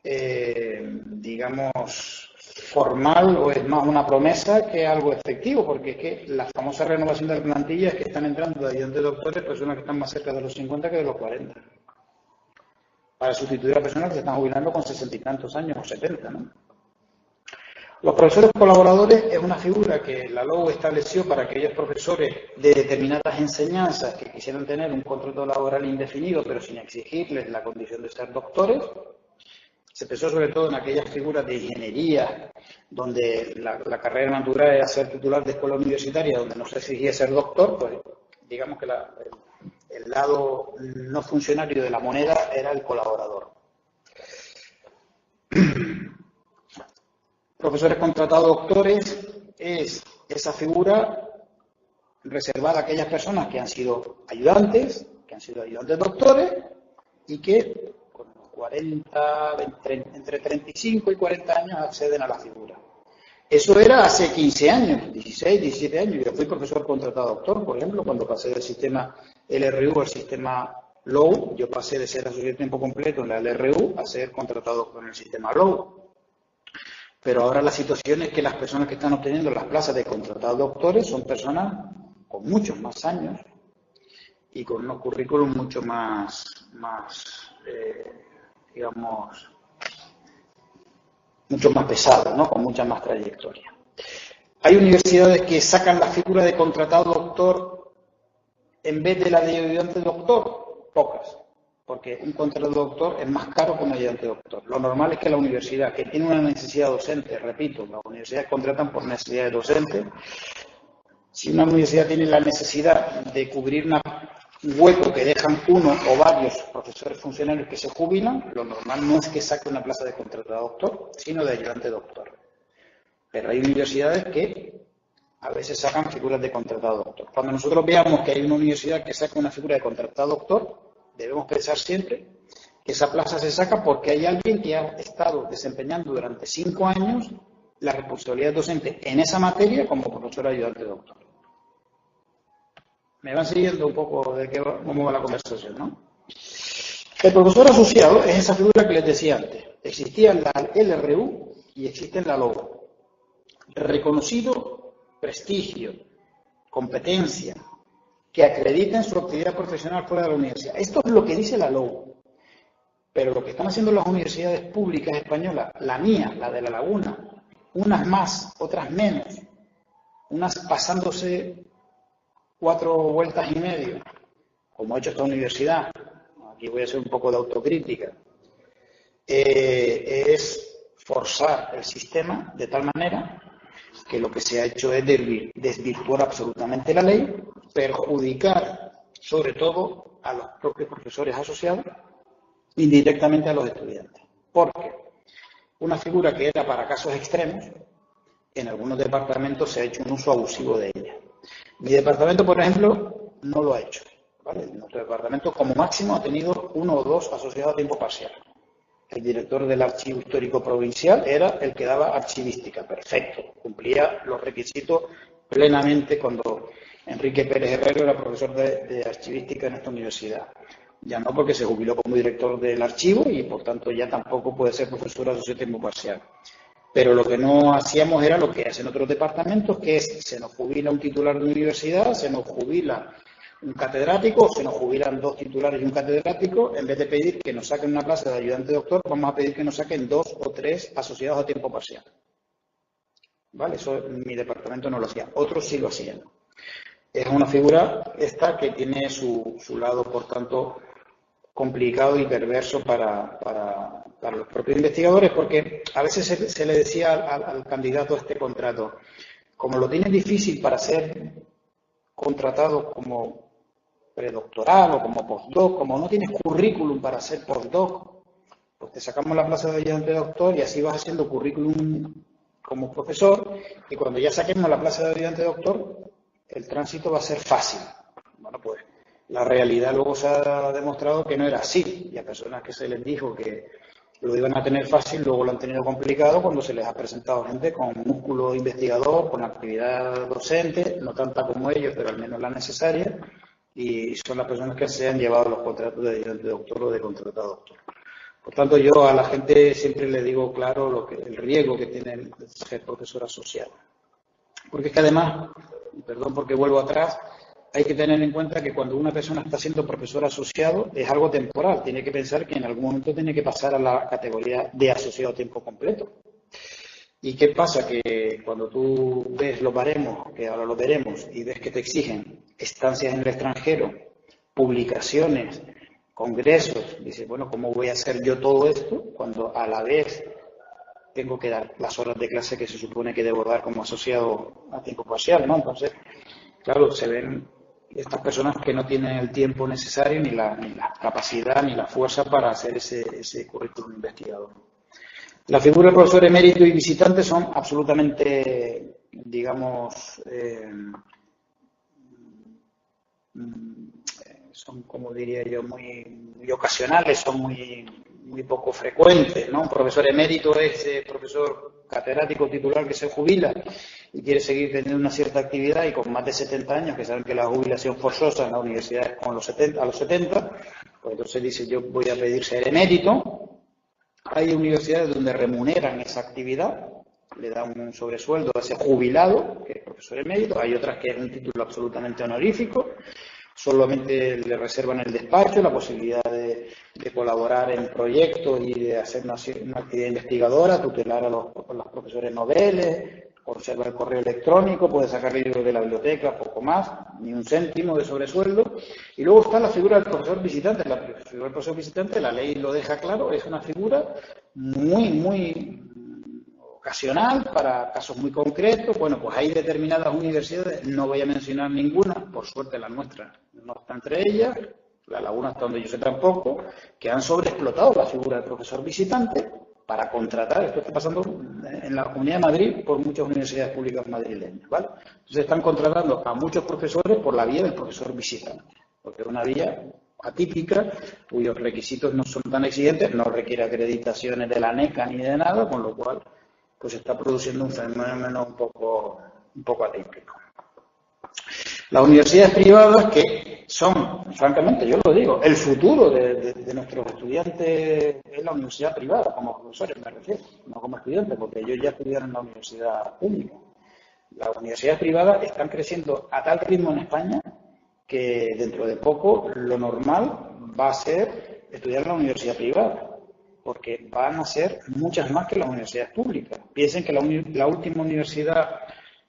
digamos, formal o es más una promesa que algo efectivo, porque es que la famosa renovación de la plantilla es que están entrando de ayudantes doctores personas que están más cerca de los 50 que de los 40, para sustituir a personas que se están jubilando con 60 y tantos años o 70, ¿no? Los profesores colaboradores es una figura que la LOU estableció para aquellos profesores de determinadas enseñanzas que quisieran tener un contrato laboral indefinido, pero sin exigirles la condición de ser doctores. Se pensó sobre todo en aquellas figuras de ingeniería, donde la carrera natural era ser titular de escuela universitaria, donde no se exigía ser doctor, pues digamos que el lado no funcionario de la moneda era el colaborador. Profesores contratados doctores es esa figura reservada a aquellas personas que han sido ayudantes doctores y que con 40, entre 35 y 40 años acceden a la figura. Eso era hace 15 años, 16, 17 años. Yo fui profesor contratado doctor, por ejemplo, cuando pasé del sistema LRU al sistema LOU. Yo pasé de ser asociado a tiempo completo en la LRU a ser contratado con el sistema LOU. Pero ahora la situación es que las personas que están obteniendo las plazas de contratados doctores son personas con muchos más años y con unos currículums mucho más digamos, mucho más pesados, ¿no? Con mucha más trayectoria. Hay universidades que sacan la figura de contratado doctor en vez de la de ayudante doctor, pocas. Porque un contrato doctor es más caro que un ayudante doctor. Lo normal es que la universidad, que tiene una necesidad docente, repito, las universidades contratan por necesidades docentes. Si una universidad tiene la necesidad de cubrir un hueco que dejan uno o varios profesores funcionarios que se jubilan, lo normal no es que saque una plaza de contratado doctor, sino de ayudante doctor. Pero hay universidades que a veces sacan figuras de contratado doctor. Cuando nosotros veamos que hay una universidad que saca una figura de contratado doctor, debemos pensar siempre Esa plaza se saca porque hay alguien que ha estado desempeñando durante 5 años la responsabilidad docente en esa materia como profesor ayudante doctor. Me van siguiendo un poco de cómo va la conversación, ¿no? El profesor asociado es esa figura que les decía antes. Existía la LRU y existe la LOU. Reconocido prestigio, competencia, que acrediten su actividad profesional fuera de la universidad. Esto es lo que dice la LOU. Pero lo que están haciendo las universidades públicas españolas, la mía, la de La Laguna, unas más, otras menos, unas pasándose 4 vueltas y medio, como ha hecho esta universidad, aquí voy a hacer un poco de autocrítica, es forzar el sistema de tal manera que lo que se ha hecho es desvirtuar absolutamente la ley, perjudicar sobre todo a los propios profesores asociados, indirectamente a los estudiantes. Porque una figura que era para casos extremos, en algunos departamentos se ha hecho un uso abusivo de ella. Mi departamento, por ejemplo, no lo ha hecho, ¿vale? Nuestro departamento como máximo ha tenido 1 o 2 asociados a tiempo parcial. El director del Archivo Histórico Provincial era el que daba archivística, perfecto, cumplía los requisitos plenamente cuando Enrique Pérez Herrero era profesor de archivística en esta universidad. Ya no, porque se jubiló como director del archivo y por tanto ya tampoco puede ser profesor asociado a tiempo parcial. Pero lo que no hacíamos era lo que hacen otros departamentos, que es, se nos jubila un titular de universidad, se nos jubila un catedrático, se nos jubilan 2 titulares y un catedrático, en vez de pedir que nos saquen una plaza de ayudante doctor, vamos a pedir que nos saquen 2 o 3 asociados a tiempo parcial. ¿Vale? Eso mi departamento no lo hacía, otros sí lo hacían. Es una figura esta que tiene su lado, por tanto, complicado y perverso para los propios investigadores, porque a veces se le decía al candidato a este contrato, como lo tienes difícil para ser contratado como predoctoral o como postdoc, como no tienes currículum para ser postdoc, pues te sacamos la plaza de ayudante doctor y así vas haciendo currículum como profesor, y cuando ya saquemos la plaza de ayudante doctor, el tránsito va a ser fácil. Bueno, pues la realidad luego se ha demostrado que no era así, y a personas que se les dijo que lo iban a tener fácil, luego lo han tenido complicado cuando se les ha presentado gente con músculo investigador, con actividad docente, no tanta como ellos, pero al menos la necesaria, y son las personas que se han llevado los contratos de ayudante doctor o de contratado doctor. Por tanto, yo a la gente siempre le digo claro el riesgo que tiene el ser profesor asociado. Porque es que además, y perdón porque vuelvo atrás, hay que tener en cuenta que cuando una persona está siendo profesor asociado es algo temporal. Tiene que pensar que en algún momento tiene que pasar a la categoría de asociado a tiempo completo. ¿Y qué pasa? Que cuando tú ves los baremos, que ahora lo veremos, y ves que te exigen estancias en el extranjero, publicaciones, congresos, dices, bueno, ¿cómo voy a hacer yo todo esto cuando a la vez tengo que dar las horas de clase que se supone que debo dar como asociado a tiempo parcial, ¿no? Entonces, claro, se ven estas personas que no tienen el tiempo necesario, ni la capacidad, ni la fuerza para hacer ese currículum investigador. La figura del profesor emérito y visitante son absolutamente, digamos, son, como diría yo, muy ocasionales, son muy poco frecuentes, ¿no? Un profesor emérito es profesor catedrático titular que se jubila y quiere seguir teniendo una cierta actividad, y con más de 70 años, que saben que la jubilación forzosa en la universidad es a los 70, pues entonces dice, yo voy a pedir ser emérito. Hay universidades donde remuneran esa actividad, le dan un sobresueldo a ese jubilado, que es profesor emérito. Hay otras que es un título absolutamente honorífico, solamente le reservan el despacho, la posibilidad de colaborar en proyectos y de hacer una actividad investigadora, tutelar a los profesores noveles, conserva el correo electrónico, puede sacar libros de la biblioteca, poco más, ni un céntimo de sobresueldo. Y luego está la figura del profesor visitante. La figura del profesor visitante, la ley lo deja claro, es una figura muy ocasional para casos muy concretos. Bueno, pues hay determinadas universidades, no voy a mencionar ninguna, por suerte la nuestra no está entre ellas, La Laguna, hasta donde yo sé tampoco, que han sobreexplotado la figura del profesor visitante para contratar. Esto está pasando en la Comunidad de Madrid por muchas universidades públicas madrileñas, ¿vale? Entonces están contratando a muchos profesores por la vía del profesor visitante, porque es una vía atípica, cuyos requisitos no son tan exigentes, no requiere acreditaciones de la ANECA ni de nada, con lo cual pues está produciendo un fenómeno un poco atípico. Las universidades privadas, que son, francamente, yo lo digo, el futuro de nuestros estudiantes es la universidad privada, como profesores me refiero, no como estudiantes, porque ellos ya estudiaron en la universidad pública. Las universidades privadas están creciendo a tal ritmo en España que dentro de poco lo normal va a ser estudiar en la universidad privada, porque van a ser muchas más que las universidades públicas. Piensen que la última universidad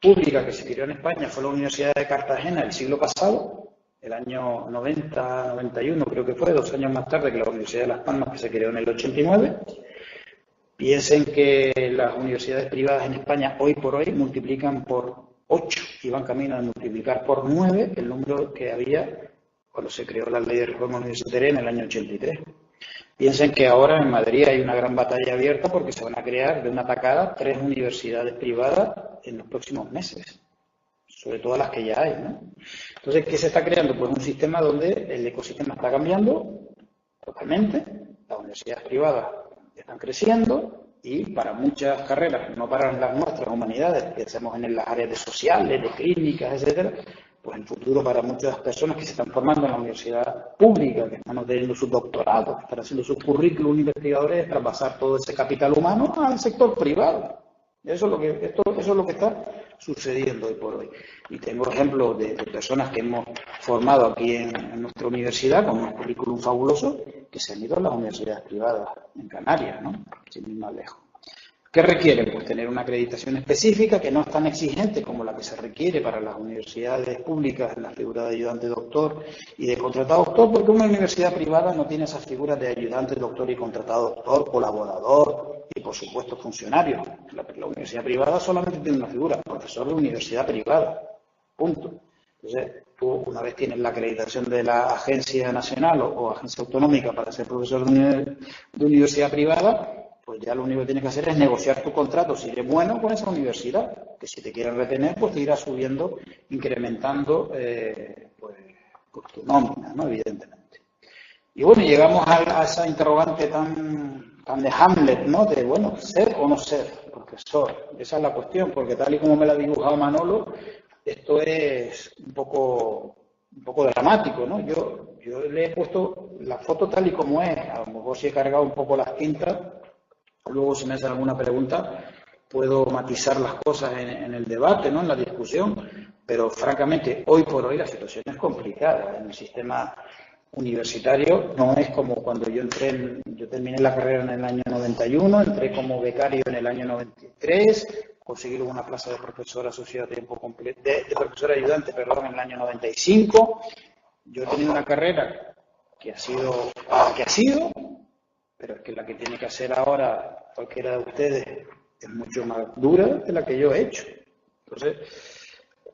pública que se creó en España fue la Universidad de Cartagena el siglo pasado, el año 90, 91 creo que fue, 2 años más tarde que la Universidad de Las Palmas, que se creó en el 89. Piensen que las universidades privadas en España hoy por hoy multiplican por 8 y van camino a multiplicar por 9 el número que había cuando se creó la ley de reforma universitaria en el año 83. Piensen que ahora en Madrid hay una gran batalla abierta porque se van a crear de una tacada 3 universidades privadas en los próximos meses, sobre todo las que ya hay, ¿no? Entonces, ¿qué se está creando? Pues un sistema donde el ecosistema está cambiando totalmente, las universidades privadas están creciendo y para muchas carreras, no para las nuestras humanidades, que hacemos en las áreas de sociales, de clínicas, etcétera, pues en futuro para muchas personas que se están formando en la universidad pública, que están obteniendo sus doctorados, que están haciendo sus currículos investigadores, es traspasar todo ese capital humano al sector privado. Eso es lo que está sucediendo hoy por hoy. Y tengo ejemplos de personas que hemos formado aquí en nuestra universidad con un currículum fabuloso que se han ido a las universidades privadas en Canarias, ¿no? Sin ir más lejos. ¿Qué requieren? Pues tener una acreditación específica que no es tan exigente como la que se requiere para las universidades públicas en la figura de ayudante doctor y de contratado doctor, porque una universidad privada no tiene esas figuras de ayudante doctor y contratado doctor, colaborador y, por supuesto, funcionario. La universidad privada solamente tiene una figura, profesor de universidad privada, punto. Entonces, tú una vez tienes la acreditación de la agencia nacional o agencia autonómica para ser profesor de universidad privada, pues ya lo único que tienes que hacer es negociar tu contrato, si eres bueno, con esa universidad, que si te quieren retener, pues te irá subiendo, incrementando pues tu nómina, ¿no? Evidentemente. Y bueno, llegamos a esa interrogante tan de Hamlet, ¿no? De, bueno, ser o no ser profesor. Esa es la cuestión, porque tal y como me la ha dibujado Manolo, esto es un poco dramático, ¿no? Yo le he puesto la foto tal y como es, a lo mejor si he cargado un poco las tintas. Luego, si me hacen alguna pregunta, puedo matizar las cosas en el debate, ¿no? En la discusión, pero francamente, hoy por hoy la situación es complicada. En el sistema universitario no es como cuando yo terminé la carrera en el año 91, entré como becario en el año 93, conseguí luego una plaza de profesor asociado a tiempo completo, de profesor ayudante, perdón, en el año 95. Yo he tenido una carrera que ha sido la que ha sido, pero es que la que tiene que hacer ahora cualquiera de ustedes es mucho más dura de la que yo he hecho. Entonces,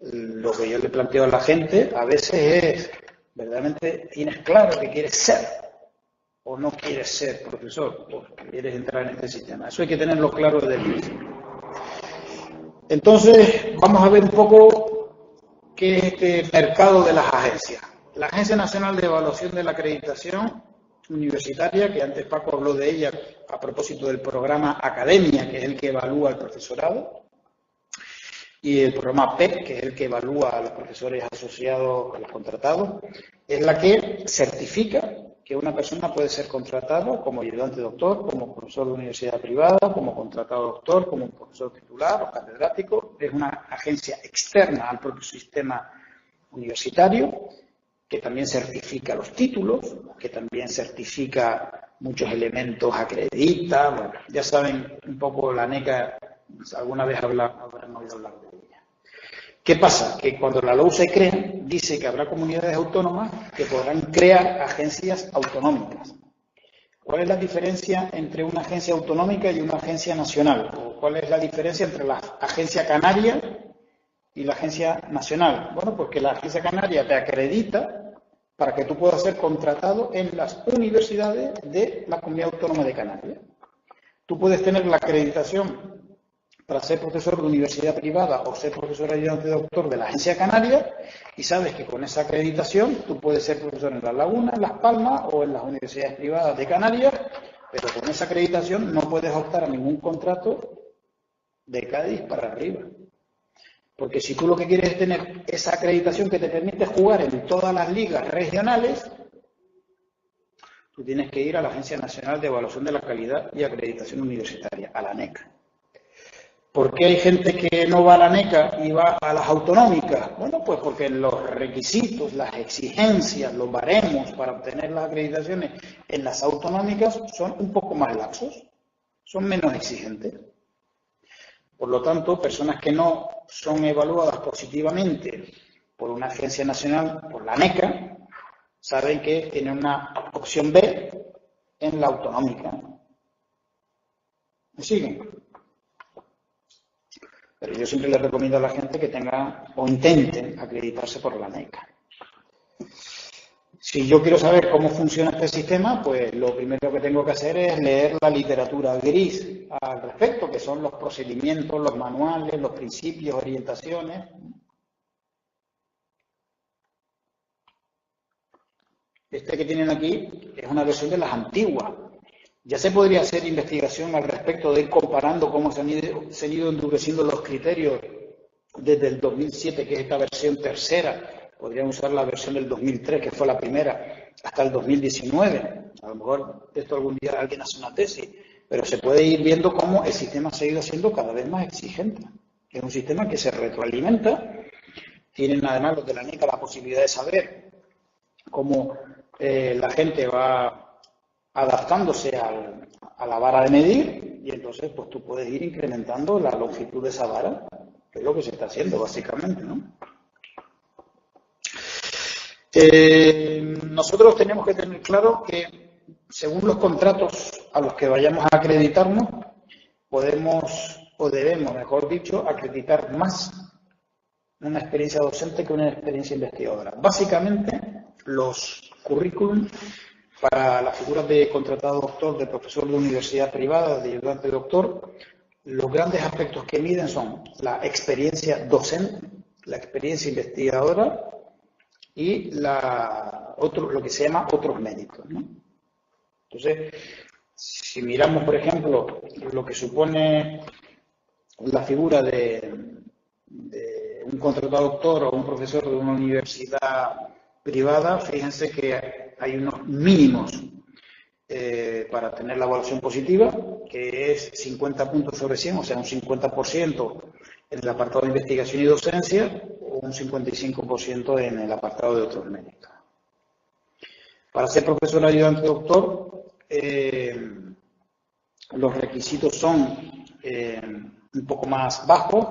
lo que yo le planteo a la gente a veces es, verdaderamente tienes claro que quieres ser o no quieres ser profesor o quieres entrar en este sistema. Eso hay que tenerlo claro desde el principio. Entonces, vamos a ver un poco qué es este mercado de las agencias. La Agencia Nacional de Evaluación de la Acreditación Universitaria, que antes Paco habló de ella a propósito del programa Academia, que es el que evalúa al profesorado, y el programa PEC, que es el que evalúa a los profesores asociados, a los contratados, es la que certifica que una persona puede ser contratado como ayudante doctor, como profesor de universidad privada, como contratado doctor, como profesor titular o catedrático. Es una agencia externa al propio sistema universitario, que también certifica los títulos, que también certifica muchos elementos, acredita. Bueno, ya saben un poco la ANECA, alguna vez habrán oído hablar de ella. ¿Qué pasa? Que cuando la LOU se crea, dice que habrá comunidades autónomas que podrán crear agencias autonómicas. ¿Cuál es la diferencia entre una agencia autonómica y una agencia nacional? ¿O cuál es la diferencia entre la agencia canaria y la agencia nacional? Bueno, porque la agencia canaria te acredita para que tú puedas ser contratado en las universidades de la Comunidad Autónoma de Canarias. Tú puedes tener la acreditación para ser profesor de universidad privada o ser profesor ayudante de doctor de la Agencia Canaria, y sabes que con esa acreditación tú puedes ser profesor en La Laguna, en Las Palmas o en las universidades privadas de Canarias, pero con esa acreditación no puedes optar a ningún contrato de Cádiz para arriba. Porque si tú lo que quieres es tener esa acreditación que te permite jugar en todas las ligas regionales, tú tienes que ir a la Agencia Nacional de Evaluación de la Calidad y Acreditación Universitaria, a la ANECA. ¿Por qué hay gente que no va a la ANECA y va a las autonómicas? Bueno, pues porque los requisitos, las exigencias, los baremos para obtener las acreditaciones en las autonómicas son un poco más laxos, son menos exigentes. Por lo tanto, personas que no son evaluadas positivamente por una agencia nacional, por la ANECA, saben que tienen una opción B en la autonómica. ¿Me siguen? Pero yo siempre les recomiendo a la gente que tenga o intenten acreditarse por la ANECA. Si yo quiero saber cómo funciona este sistema, pues lo primero que tengo que hacer es leer la literatura gris al respecto, que son los procedimientos, los manuales, los principios, orientaciones. Este que tienen aquí es una versión de las antiguas. Ya se podría hacer investigación al respecto de ir comparando cómo se han ido endureciendo los criterios desde el 2007, que es esta versión tercera. Podrían usar la versión del 2003, que fue la primera, hasta el 2019. A lo mejor de esto algún día alguien hace una tesis, pero se puede ir viendo cómo el sistema se ha ido haciendo cada vez más exigente. Es un sistema que se retroalimenta. Tienen además los de la ANECA la posibilidad de saber cómo la gente va adaptándose a la vara de medir, y entonces pues tú puedes ir incrementando la longitud de esa vara, que es lo que se está haciendo básicamente, ¿no? Nosotros tenemos que tener claro que según los contratos a los que vayamos a acreditarnos, podemos, o debemos, mejor dicho, acreditar más una experiencia docente que una experiencia investigadora. Básicamente, los currículum para las figuras de contratado doctor, de profesor de universidad privada, de ayudante doctor, los grandes aspectos que miden son la experiencia docente, la experiencia investigadora y lo que se llama otros méritos, ¿no? Entonces, si miramos, por ejemplo, lo que supone la figura de un contratado doctor o un profesor de una universidad privada, fíjense que hay unos mínimos para tener la evaluación positiva, que es 50 puntos sobre 100, o sea, un 50% en el apartado de investigación y docencia, o un 55% en el apartado de otros méritos. Para ser profesor ayudante doctor, los requisitos son un poco más bajos,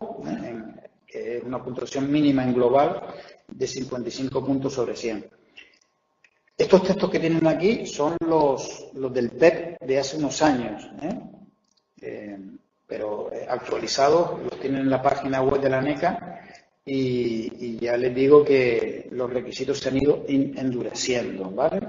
una puntuación mínima en global de 55 puntos sobre 100. Estos textos que tienen aquí son los del PEP de hace unos años, pero actualizados, los tienen en la página web de la ANECA, y ya les digo que los requisitos se han ido endureciendo, ¿vale?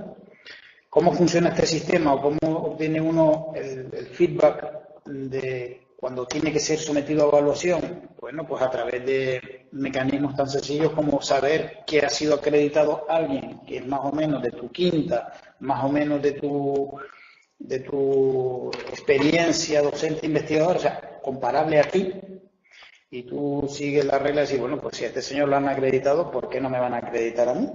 ¿Cómo funciona este sistema o cómo obtiene uno el feedback de cuando tiene que ser sometido a evaluación? Bueno, pues a través de mecanismos tan sencillos como saber que ha sido acreditado alguien que es más o menos de tu quinta, más o menos de tu experiencia docente investigadora, o sea, comparable a ti, y tú sigues la regla y dices, bueno, pues si a este señor lo han acreditado, ¿por qué no me van a acreditar a mí?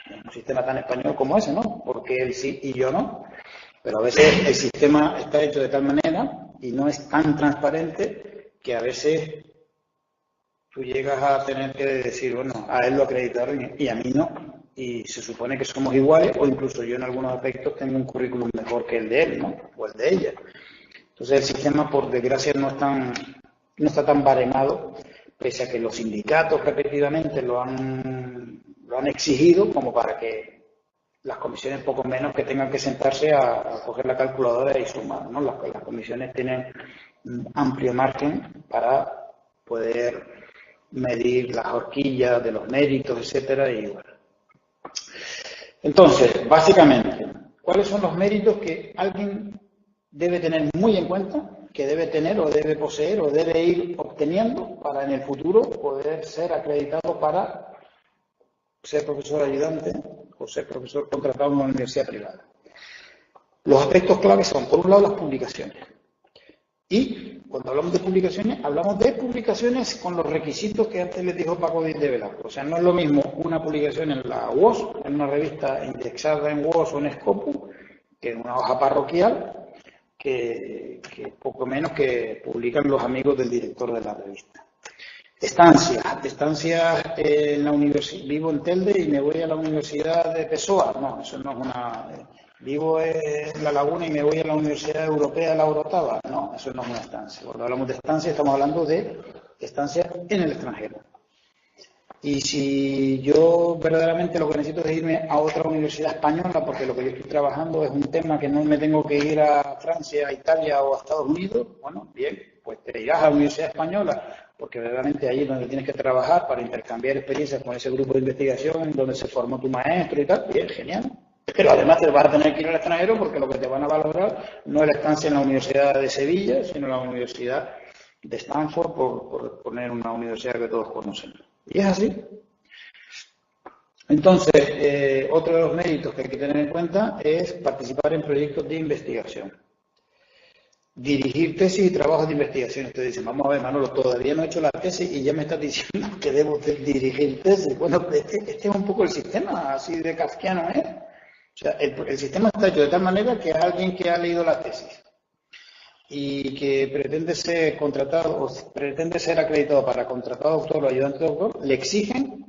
En un sistema tan español como ese, ¿no? Porque él sí y yo no. Pero a veces el sistema está hecho de tal manera y no es tan transparente que a veces tú llegas a tener que decir, bueno, a él lo acreditaron y a mí no. Y se supone que somos iguales, o incluso yo en algunos aspectos tengo un currículum mejor que el de él, ¿no? O el de ella. Entonces el sistema, por desgracia, no está tan baremado, pese a que los sindicatos repetidamente lo han exigido, como para que las comisiones poco menos que tengan que sentarse a coger la calculadora y sumar, ¿no? Las comisiones tienen un amplio margen para poder medir las horquillas de los méritos, etcétera, y bueno. Entonces, básicamente, ¿cuáles son los méritos que alguien debe tener muy en cuenta que debe tener o debe poseer o debe ir obteniendo para en el futuro poder ser acreditado para ser profesor ayudante o ser profesor contratado en una universidad privada. Los aspectos claves son, por un lado, las publicaciones. Y cuando hablamos de publicaciones con los requisitos que antes les dijo Paco de Velasco. O sea, no es lo mismo una publicación en la UOS, en una revista indexada en UOS o en Scopus, que en una hoja parroquial, que poco menos que publican los amigos del director de la revista. Estancias en la universidad. Vivo en Telde y me voy a la Universidad de Pessoa. No, eso no es una... Vivo en La Laguna y me voy a la Universidad Europea de la Orotava. No, eso no es una estancia. Cuando hablamos de estancia estamos hablando de estancia en el extranjero. Y si yo verdaderamente lo que necesito es irme a otra universidad española, porque lo que yo estoy trabajando es un tema que no me tengo que ir a Francia, a Italia o a Estados Unidos, bueno, bien, pues te irás a la universidad española, porque verdaderamente allí es donde tienes que trabajar para intercambiar experiencias con ese grupo de investigación donde se formó tu maestro y tal, bien, genial. Pero además te vas a tener que ir al extranjero porque lo que te van a valorar no es la estancia en la Universidad de Sevilla, sino la Universidad de Stanford, por poner una universidad que todos conocen. Y es así. Entonces, otro de los méritos que hay que tener en cuenta es participar en proyectos de investigación. Dirigir tesis y trabajos de investigación. Ustedes dicen, vamos a ver, Manolo, todavía no he hecho la tesis y ya me estás diciendo que debo dirigir tesis. Bueno, este es un poco el sistema, así de kafkiano, ¿eh? O sea, el sistema está hecho de tal manera que a alguien que ha leído la tesis y que pretende ser contratado o pretende ser acreditado para contratado doctor o ayudante doctor, le exigen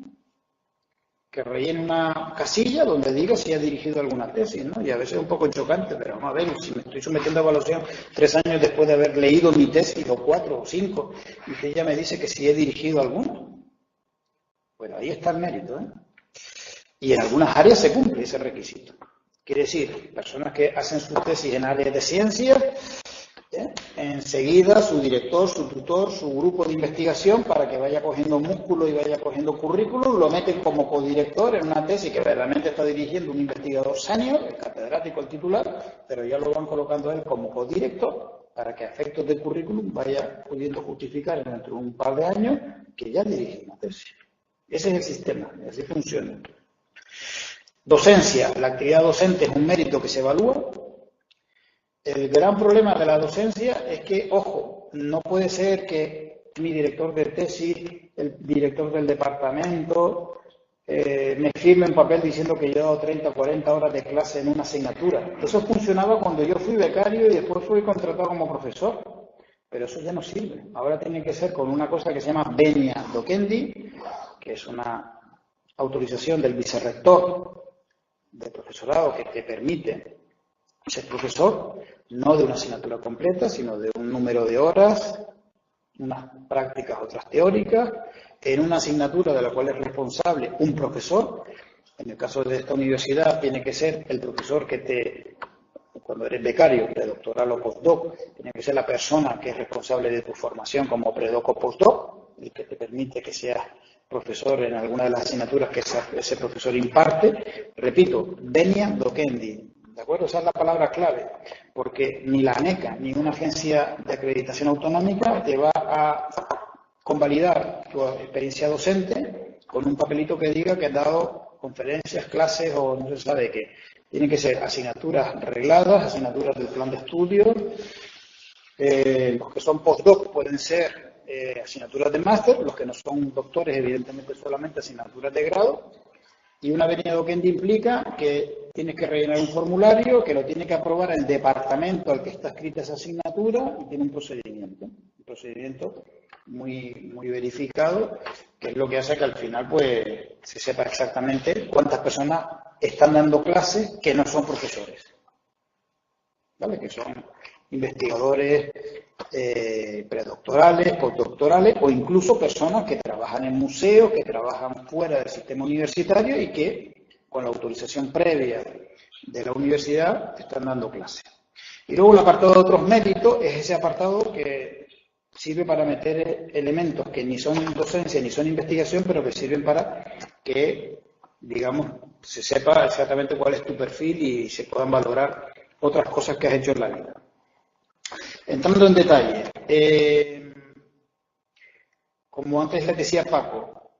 que rellene una casilla donde diga si ha dirigido alguna tesis, ¿no? Y a veces es un poco chocante, pero vamos a ver, si me estoy sometiendo a evaluación 3 años después de haber leído mi tesis, o 4 o 5, y que ella me dice que si he dirigido alguna, bueno, ahí está el mérito, ¿eh? Y en algunas áreas se cumple ese requisito. Quiere decir, personas que hacen sus tesis en áreas de ciencias, enseguida su director, su tutor, su grupo de investigación, para que vaya cogiendo músculo y vaya cogiendo currículum, lo meten como codirector en una tesis que verdaderamente está dirigiendo un investigador senior, el catedrático, el titular, pero ya lo van colocando a él como codirector para que a efectos de currículum vaya pudiendo justificar dentro de un par de años que ya dirige una tesis. Ese es el sistema, así funciona. Docencia. La actividad docente es un mérito que se evalúa. El gran problema de la docencia es que, ojo, no puede ser que mi director de tesis, el director del departamento, me firme un papel diciendo que yo he dado 30 o 40 horas de clase en una asignatura. Eso funcionaba cuando yo fui becario y después fui contratado como profesor. Pero eso ya no sirve. Ahora tiene que ser con una cosa que se llama venia docendi, que es una autorización del vicerrector del profesorado que te permite ser profesor, no de una asignatura completa, sino de un número de horas, unas prácticas, otras teóricas, en una asignatura de la cual es responsable un profesor. En el caso de esta universidad tiene que ser el profesor que cuando eres becario, predoctoral o postdoc, tiene que ser la persona que es responsable de tu formación como predoc o postdoc, y que te permite que seas profesor en alguna de las asignaturas que ese profesor imparte. Repito, venia docendi, ¿de acuerdo? Esa es la palabra clave, porque ni la ANECA ni una agencia de acreditación autonómica te va a convalidar tu experiencia docente con un papelito que diga que has dado conferencias, clases o no se sabe qué. Tienen que ser asignaturas regladas, asignaturas del plan de estudio. Los que son postdoc pueden ser asignaturas de máster, los que no son doctores, evidentemente solamente asignaturas de grado. Y una venia docendi implica que tienes que rellenar un formulario, que lo tiene que aprobar el departamento al que está escrita esa asignatura y tiene un procedimiento muy verificado, que es lo que hace que al final pues se sepa exactamente cuántas personas están dando clases que no son profesores, ¿vale? Que son investigadores predoctorales, postdoctorales o incluso personas que trabajan en museos, que trabajan fuera del sistema universitario y que con la autorización previa de la universidad están dando clases. Y luego el apartado de otros méritos es ese apartado que sirve para meter elementos que ni son docencia ni son investigación, pero que sirven para que, digamos, se sepa exactamente cuál es tu perfil y se puedan valorar otras cosas que has hecho en la vida. Entrando en detalle, como antes les decía Paco,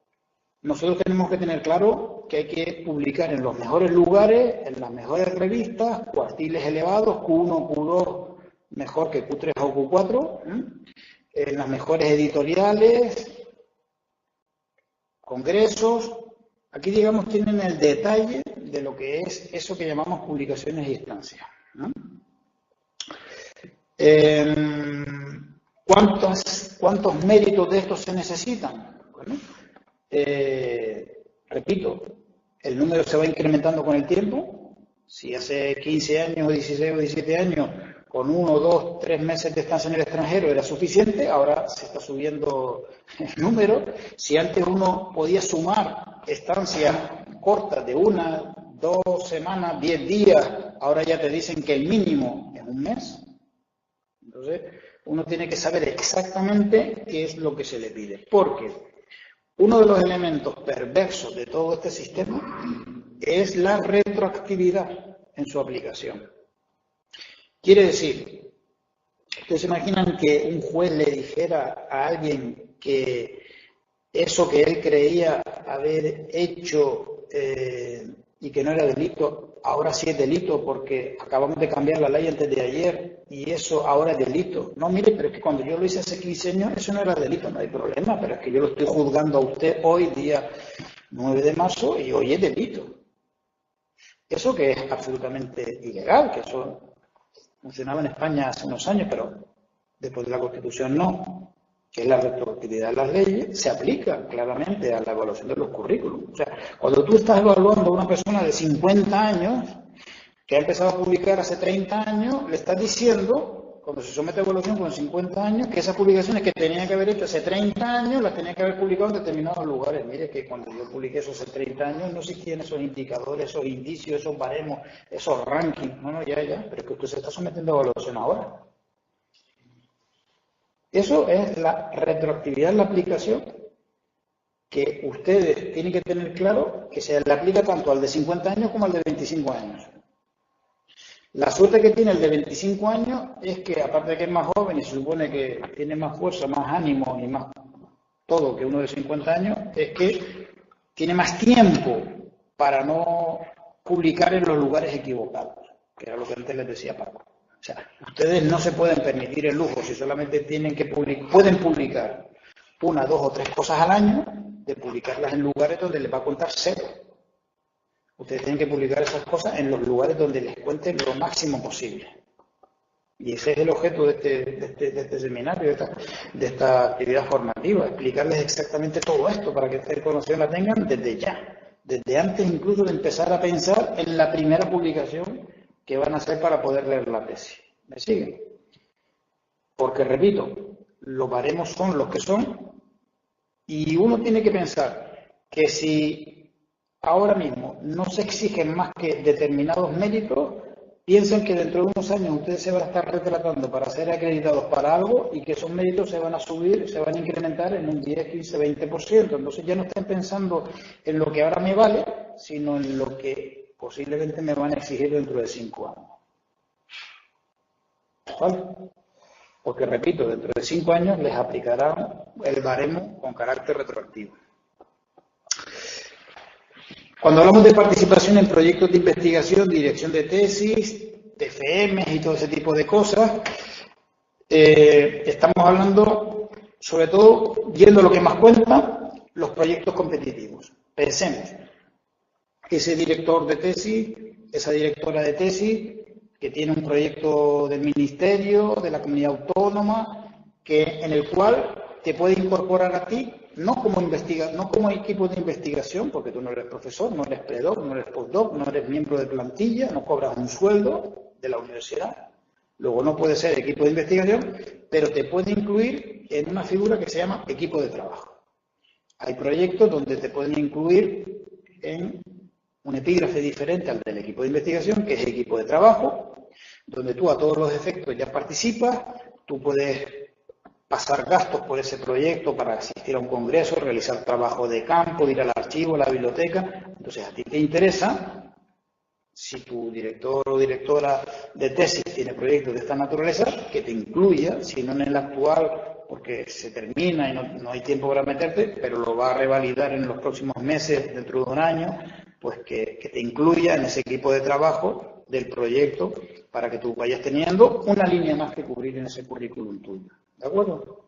nosotros tenemos que tener claro que hay que publicar en los mejores lugares, en las mejores revistas, cuartiles elevados, Q1, Q2, mejor que Q3 o Q4, en las mejores editoriales, congresos. Aquí, digamos, tienen el detalle de lo que es eso que llamamos publicaciones y estancias, ¿no? ¿Cuántos méritos de estos se necesitan? Bueno, repito, el número se va incrementando con el tiempo. Si hace 15 años, o 16 o 17 años, con 1, 2, 3 meses de estancia en el extranjero era suficiente, ahora se está subiendo el número. Si antes uno podía sumar estancias cortas de 1, 2 semanas, 10 días, ahora ya te dicen que el mínimo es un mes. Entonces, uno tiene que saber exactamente qué es lo que se le pide, porque uno de los elementos perversos de todo este sistema es la retroactividad en su aplicación. Quiere decir, ¿ustedes se imaginan que un juez le dijera a alguien que eso que él creía haber hecho y que no era delito, ahora sí es delito porque acabamos de cambiar la ley antes de ayer y eso ahora es delito? No, mire, pero es que cuando yo lo hice hace 15 años eso no era delito, no hay problema, pero es que yo lo estoy juzgando a usted hoy, día 9 de marzo, y hoy es delito. Eso que es absolutamente ilegal, que eso funcionaba en España hace unos años, pero después de la Constitución no, que es la retroactividad de las leyes, se aplica claramente a la evaluación de los currículums. O sea, cuando tú estás evaluando a una persona de 50 años, que ha empezado a publicar hace 30 años, le estás diciendo, cuando se somete a evaluación con 50 años, que esas publicaciones que tenía que haber hecho hace 30 años, las tenía que haber publicado en determinados lugares. Mire que cuando yo publiqué eso hace 30 años, no existían esos indicadores, esos indicios, esos baremos, esos rankings. No, ya, pero es que usted se está sometiendo a evaluación ahora. Eso es la retroactividad en la aplicación, que ustedes tienen que tener claro que se le aplica tanto al de 50 años como al de 25 años. La suerte que tiene el de 25 años es que, aparte de que es más joven y se supone que tiene más fuerza, más ánimo y más todo que uno de 50 años, es que tiene más tiempo para no publicar en los lugares equivocados, que era lo que antes les decía Paco. O sea, ustedes no se pueden permitir el lujo, si solamente tienen que pueden publicar 1, 2 o 3 cosas al año, de publicarlas en lugares donde les va a contar 0. Ustedes tienen que publicar esas cosas en los lugares donde les cuenten lo máximo posible. Y ese es el objeto de este seminario, de esta actividad formativa, explicarles exactamente todo esto para que esta información la tengan desde ya, desde antes incluso de empezar a pensar en la primera publicación que van a hacer para poder leer la tesis. ¿Me siguen? Porque, repito, los baremos son los que son y uno tiene que pensar que si ahora mismo no se exigen más que determinados méritos, piensen que dentro de unos años ustedes se van a estar retratando para ser acreditados para algo y que esos méritos se van a subir, se van a incrementar en un 10, 15, 20%. Entonces ya no estén pensando en lo que ahora me vale, sino en lo que posiblemente me van a exigir dentro de 5 años. ¿Vale? Porque, repito, dentro de 5 años les aplicarán el baremo con carácter retroactivo. Cuando hablamos de participación en proyectos de investigación, dirección de tesis, TFM y todo ese tipo de cosas, estamos hablando, sobre todo, viendo lo que más cuenta, los proyectos competitivos. Pensemos, ese director de tesis, esa directora de tesis, que tiene un proyecto del ministerio, de la comunidad autónoma, en el cual te puede incorporar a ti, no como equipo de investigación, porque tú no eres profesor, no eres predoc, no eres postdoc, no eres miembro de plantilla, no cobras un sueldo de la universidad. Luego no puede ser equipo de investigación, pero te puede incluir en una figura que se llama equipo de trabajo. Hay proyectos donde te pueden incluir en un epígrafe diferente al del equipo de investigación, que es el equipo de trabajo, donde tú a todos los efectos ya participas, tú puedes pasar gastos por ese proyecto para asistir a un congreso, realizar trabajo de campo, ir al archivo, a la biblioteca. Entonces, a ti te interesa, si tu director o directora de tesis tiene proyectos de esta naturaleza, que te incluya, si no en el actual, porque se termina y no hay tiempo para meterte, pero lo va a revalidar en los próximos meses, dentro de un año, pues que te incluya en ese equipo de trabajo del proyecto para que tú vayas teniendo una línea más que cubrir en ese currículum tuyo. ¿De acuerdo?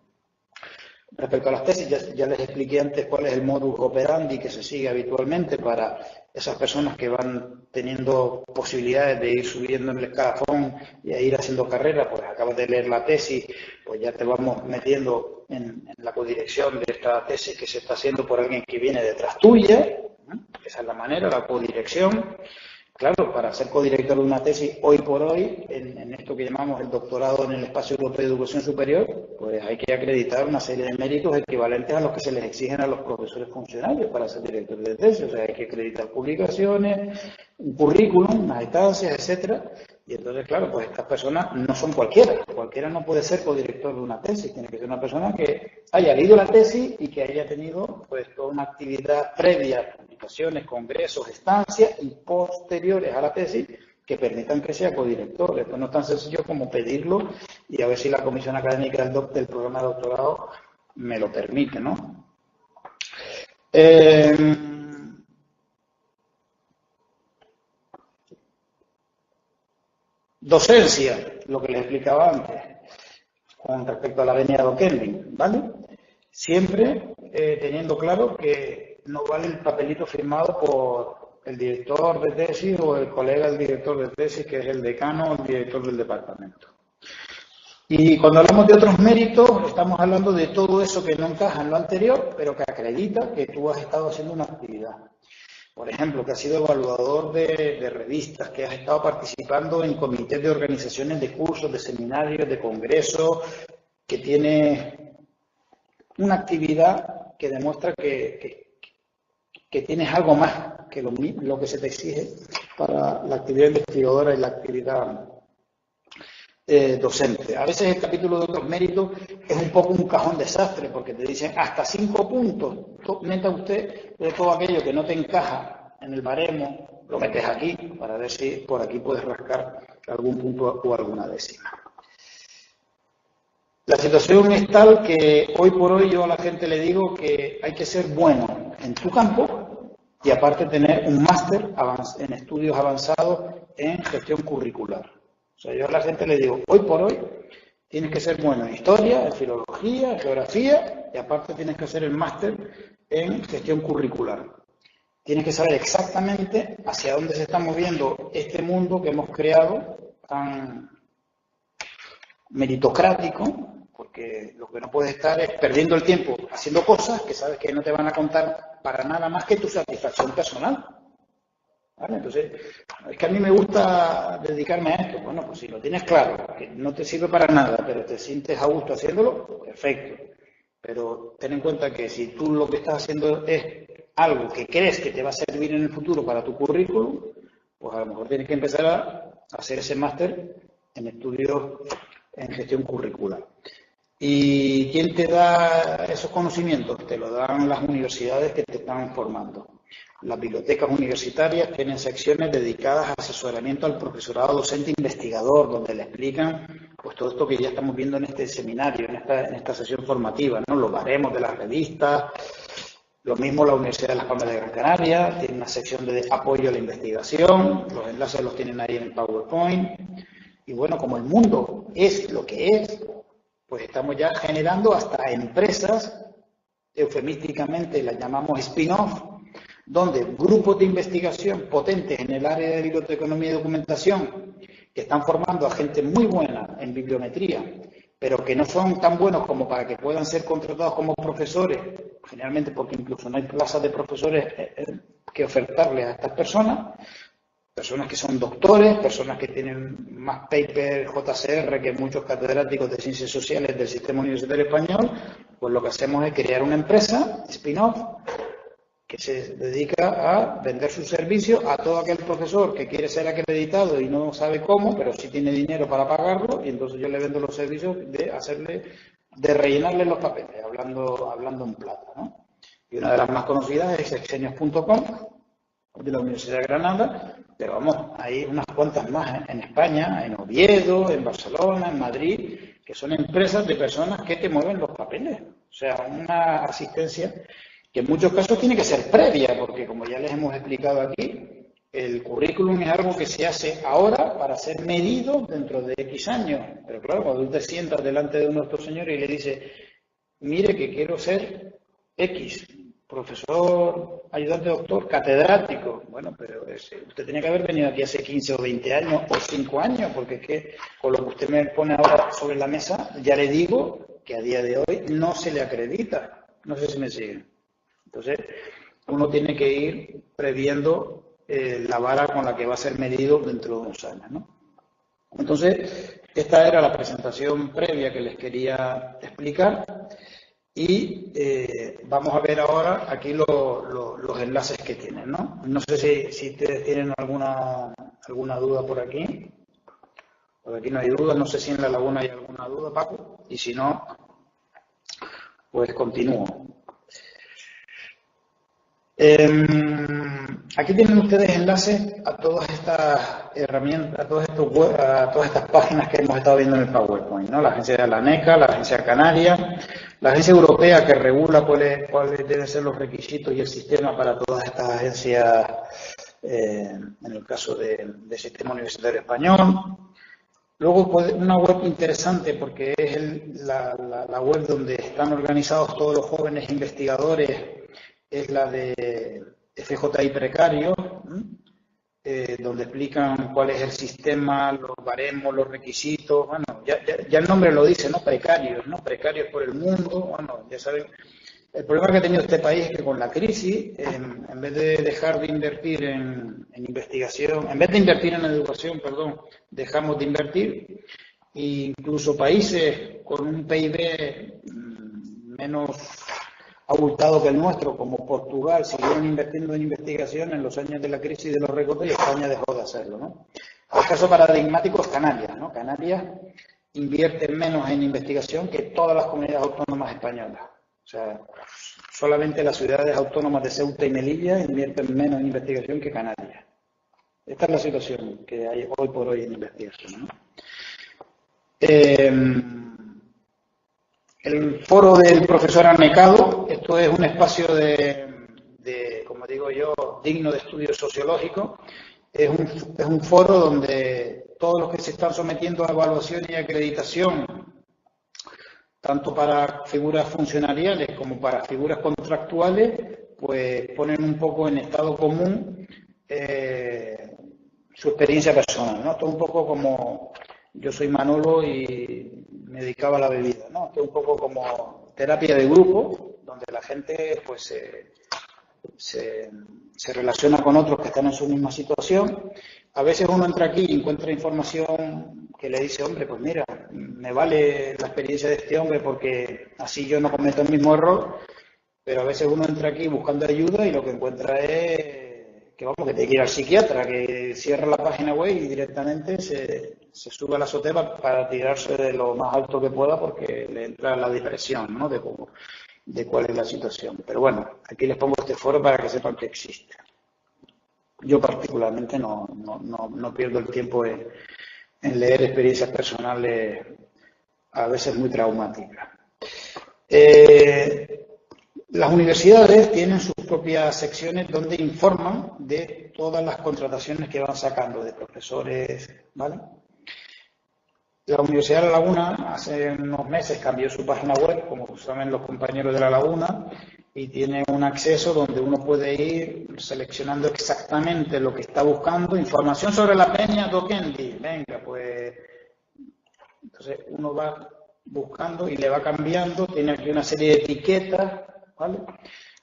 Respecto a las tesis, ya les expliqué antes cuál es el modus operandi que se sigue habitualmente para esas personas que van teniendo posibilidades de ir subiendo en el escalafón y a ir haciendo carrera. Pues acabas de leer la tesis, pues ya te vamos metiendo en la codirección de esta tesis que se está haciendo por alguien que viene detrás tuya. Esa es la manera, la codirección. Claro, para ser codirector de una tesis, hoy por hoy, en esto que llamamos el doctorado en el Espacio Europeo de Educación Superior, pues hay que acreditar una serie de méritos equivalentes a los que se les exigen a los profesores funcionarios para ser directores de tesis. O sea, hay que acreditar publicaciones, un currículum, unas estancias, etcétera. Y entonces, claro, pues estas personas no son cualquiera. Cualquiera no puede ser codirector de una tesis. Tiene que ser una persona que haya leído la tesis y que haya tenido pues toda una actividad previa, publicaciones, congresos, estancias y posteriores a la tesis que permitan que sea codirector. Esto no es tan sencillo como pedirlo y a ver si la comisión académica del programa de doctorado me lo permite, ¿no? Docencia, lo que les explicaba antes, con respecto a la venia docenti, ¿vale? Siempre teniendo claro que no vale el papelito firmado por el director de tesis o el colega del director de tesis, que es el decano o el director del departamento. Y cuando hablamos de otros méritos, estamos hablando de todo eso que no encaja en lo anterior, pero que acredita que tú has estado haciendo una actividad. Por ejemplo, que has sido evaluador de revistas, que has estado participando en comités de organizaciones de cursos, de seminarios, de congresos, que tienes una actividad que demuestra que tienes algo más que lo que se te exige para la actividad investigadora y la actividad docente. A veces el capítulo de otros méritos es un poco un cajón desastre, porque te dicen hasta 5 puntos. Meta usted de todo aquello que no te encaja en el baremo, lo metes aquí para ver si por aquí puedes rascar algún punto o alguna décima. La situación es tal que hoy por hoy yo a la gente le digo que hay que ser bueno en tu campo y aparte tener un máster en estudios avanzados en gestión curricular. O sea, yo a la gente le digo, hoy por hoy tienes que ser bueno en historia, en filología, en geografía y aparte tienes que hacer el máster en gestión curricular. Tienes que saber exactamente hacia dónde se está moviendo este mundo que hemos creado tan meritocrático, porque lo que no puedes estar es perdiendo el tiempo haciendo cosas que sabes que no te van a contar para nada más que tu satisfacción personal. ¿Vale? Entonces, es que a mí me gusta dedicarme a esto. Bueno, pues si lo tienes claro, que no te sirve para nada, pero te sientes a gusto haciéndolo, perfecto. Pero ten en cuenta que si tú lo que estás haciendo es algo que crees que te va a servir en el futuro para tu currículum, pues a lo mejor tienes que empezar a hacer ese máster en estudios en gestión curricular. ¿Y quién te da esos conocimientos? Te lo dan las universidades que te están formando. Las bibliotecas universitarias tienen secciones dedicadas a asesoramiento al profesorado docente investigador, donde le explican pues todo esto que ya estamos viendo en este seminario, en esta sesión formativa, ¿no? Los baremos de las revistas. Lo mismo la Universidad de Las Palmas de Gran Canaria, tiene una sección de apoyo a la investigación, los enlaces los tienen ahí en el PowerPoint. Y bueno, como el mundo es lo que es, pues estamos ya generando hasta empresas, eufemísticamente las llamamos spin-off, donde grupos de investigación potentes en el área de biblioteconomía y documentación, que están formando a gente muy buena en bibliometría, pero que no son tan buenos como para que puedan ser contratados como profesores, generalmente porque incluso no hay plazas de profesores que ofertarles a estas personas que son doctores, personas que tienen más paper JCR que muchos catedráticos de ciencias sociales del sistema universitario español. Pues lo que hacemos es crear una empresa, spin-off, que se dedica a vender sus servicios a todo aquel profesor que quiere ser acreditado y no sabe cómo, pero sí tiene dinero para pagarlo, y entonces yo le vendo los servicios de rellenarle los papeles, hablando en plata, ¿no? Y una de las más conocidas es Exenios.com, de la Universidad de Granada, pero vamos, hay unas cuantas más en España, en Oviedo, en Barcelona, en Madrid, que son empresas de personas que te mueven los papeles. O sea, una asistencia que en muchos casos tiene que ser previa, porque como ya les hemos explicado aquí, el currículum es algo que se hace ahora para ser medido dentro de X años. Pero claro, cuando tú te sientas delante de uno de estos señores y le dices, mire que quiero ser X, profesor, ayudante doctor, catedrático. Bueno, pero usted tenía que haber venido aquí hace 15 o 20 años o 5 años, porque es que con lo que usted me pone ahora sobre la mesa, ya le digo que a día de hoy no se le acredita. No sé si me siguen. Entonces, uno tiene que ir previendo la vara con la que va a ser medido dentro de unos años, ¿no? Entonces, esta era la presentación previa que les quería explicar. Y vamos a ver ahora aquí los enlaces que tienen, ¿no? No sé si ustedes tienen alguna duda por aquí. Por aquí no hay dudas, no sé si en la laguna hay alguna duda, Paco. Y si no, pues continúo. Aquí tienen ustedes enlaces a todas estas herramientas, a todas estas páginas que hemos estado viendo en el PowerPoint, ¿no? La agencia de la ANECA, la agencia canaria, la agencia europea que regula cuáles deben ser los requisitos y el sistema para todas estas agencias, en el caso del sistema universitario español. Luego, una web interesante porque es la web donde están organizados todos los jóvenes investigadores, es la de FJI Precario, donde explican cuál es el sistema, los baremos, los requisitos. Bueno, ya el nombre lo dice, ¿no? Precarios, ¿no? Precarios por el mundo. Bueno, ya saben, el problema que ha tenido este país es que con la crisis, en vez de dejar de invertir en investigación, en vez de invertir en educación, perdón, dejamos de invertir. E incluso países con un PIB menos abultado que el nuestro, como Portugal, siguieron invirtiendo en investigación en los años de la crisis y de los recortes y España dejó de hacerlo, ¿no? El caso paradigmático es Canarias, ¿no? Canarias invierte menos en investigación que todas las comunidades autónomas españolas. O sea, solamente las ciudades autónomas de Ceuta y Melilla invierten menos en investigación que Canarias. Esta es la situación que hay hoy por hoy en investigación, ¿no? El foro del profesor Arnecado, esto es un espacio de, como digo yo, digno de estudio sociológico. Es un foro donde todos los que se están sometiendo a evaluación y acreditación, tanto para figuras funcionariales como para figuras contractuales, pues ponen un poco en estado común su experiencia personal, ¿no? Esto es un poco como yo soy Manolo y me dedicaba a la bebida, ¿no? Esto es un poco como terapia de grupo, donde la gente pues se relaciona con otros que están en su misma situación. A veces uno entra aquí y encuentra información que le dice, hombre, pues mira, me vale la experiencia de este hombre porque así yo no cometo el mismo error, pero a veces uno entra aquí buscando ayuda y lo que encuentra es que vamos, que tiene que ir al psiquiatra, que cierra la página web y directamente se sube a la azotea para tirarse de lo más alto que pueda porque le entra la depresión, ¿no? De cuál es la situación. Pero bueno, aquí les pongo este foro para que sepan que existe. Yo particularmente no pierdo el tiempo en leer experiencias personales a veces muy traumáticas. Las universidades tienen sus propias secciones donde informan de todas las contrataciones que van sacando de profesores, ¿vale? La Universidad de La Laguna hace unos meses cambió su página web, como saben los compañeros de La Laguna, y tiene un acceso donde uno puede ir seleccionando exactamente lo que está buscando, información sobre la peña Dokendi. Venga, pues entonces uno va buscando y le va cambiando, tiene aquí una serie de etiquetas, ¿vale?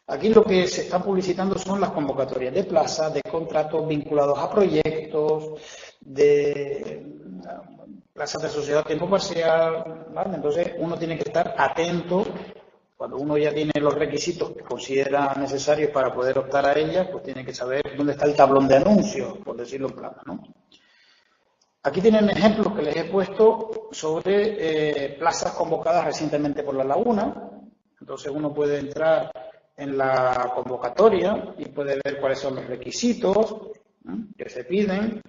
Aquí lo que se está publicitando son las convocatorias de plazas, de contratos vinculados a proyectos, de plazas de sociedad a tiempo parcial, ¿vale? Entonces uno tiene que estar atento. Cuando uno ya tiene los requisitos que considera necesarios para poder optar a ellas, pues tiene que saber dónde está el tablón de anuncios, por decirlo en plata, ¿no? Aquí tienen ejemplos que les he puesto sobre plazas convocadas recientemente por La Laguna. Entonces uno puede entrar en la convocatoria y puede ver cuáles son los requisitos, ¿no?, que se piden,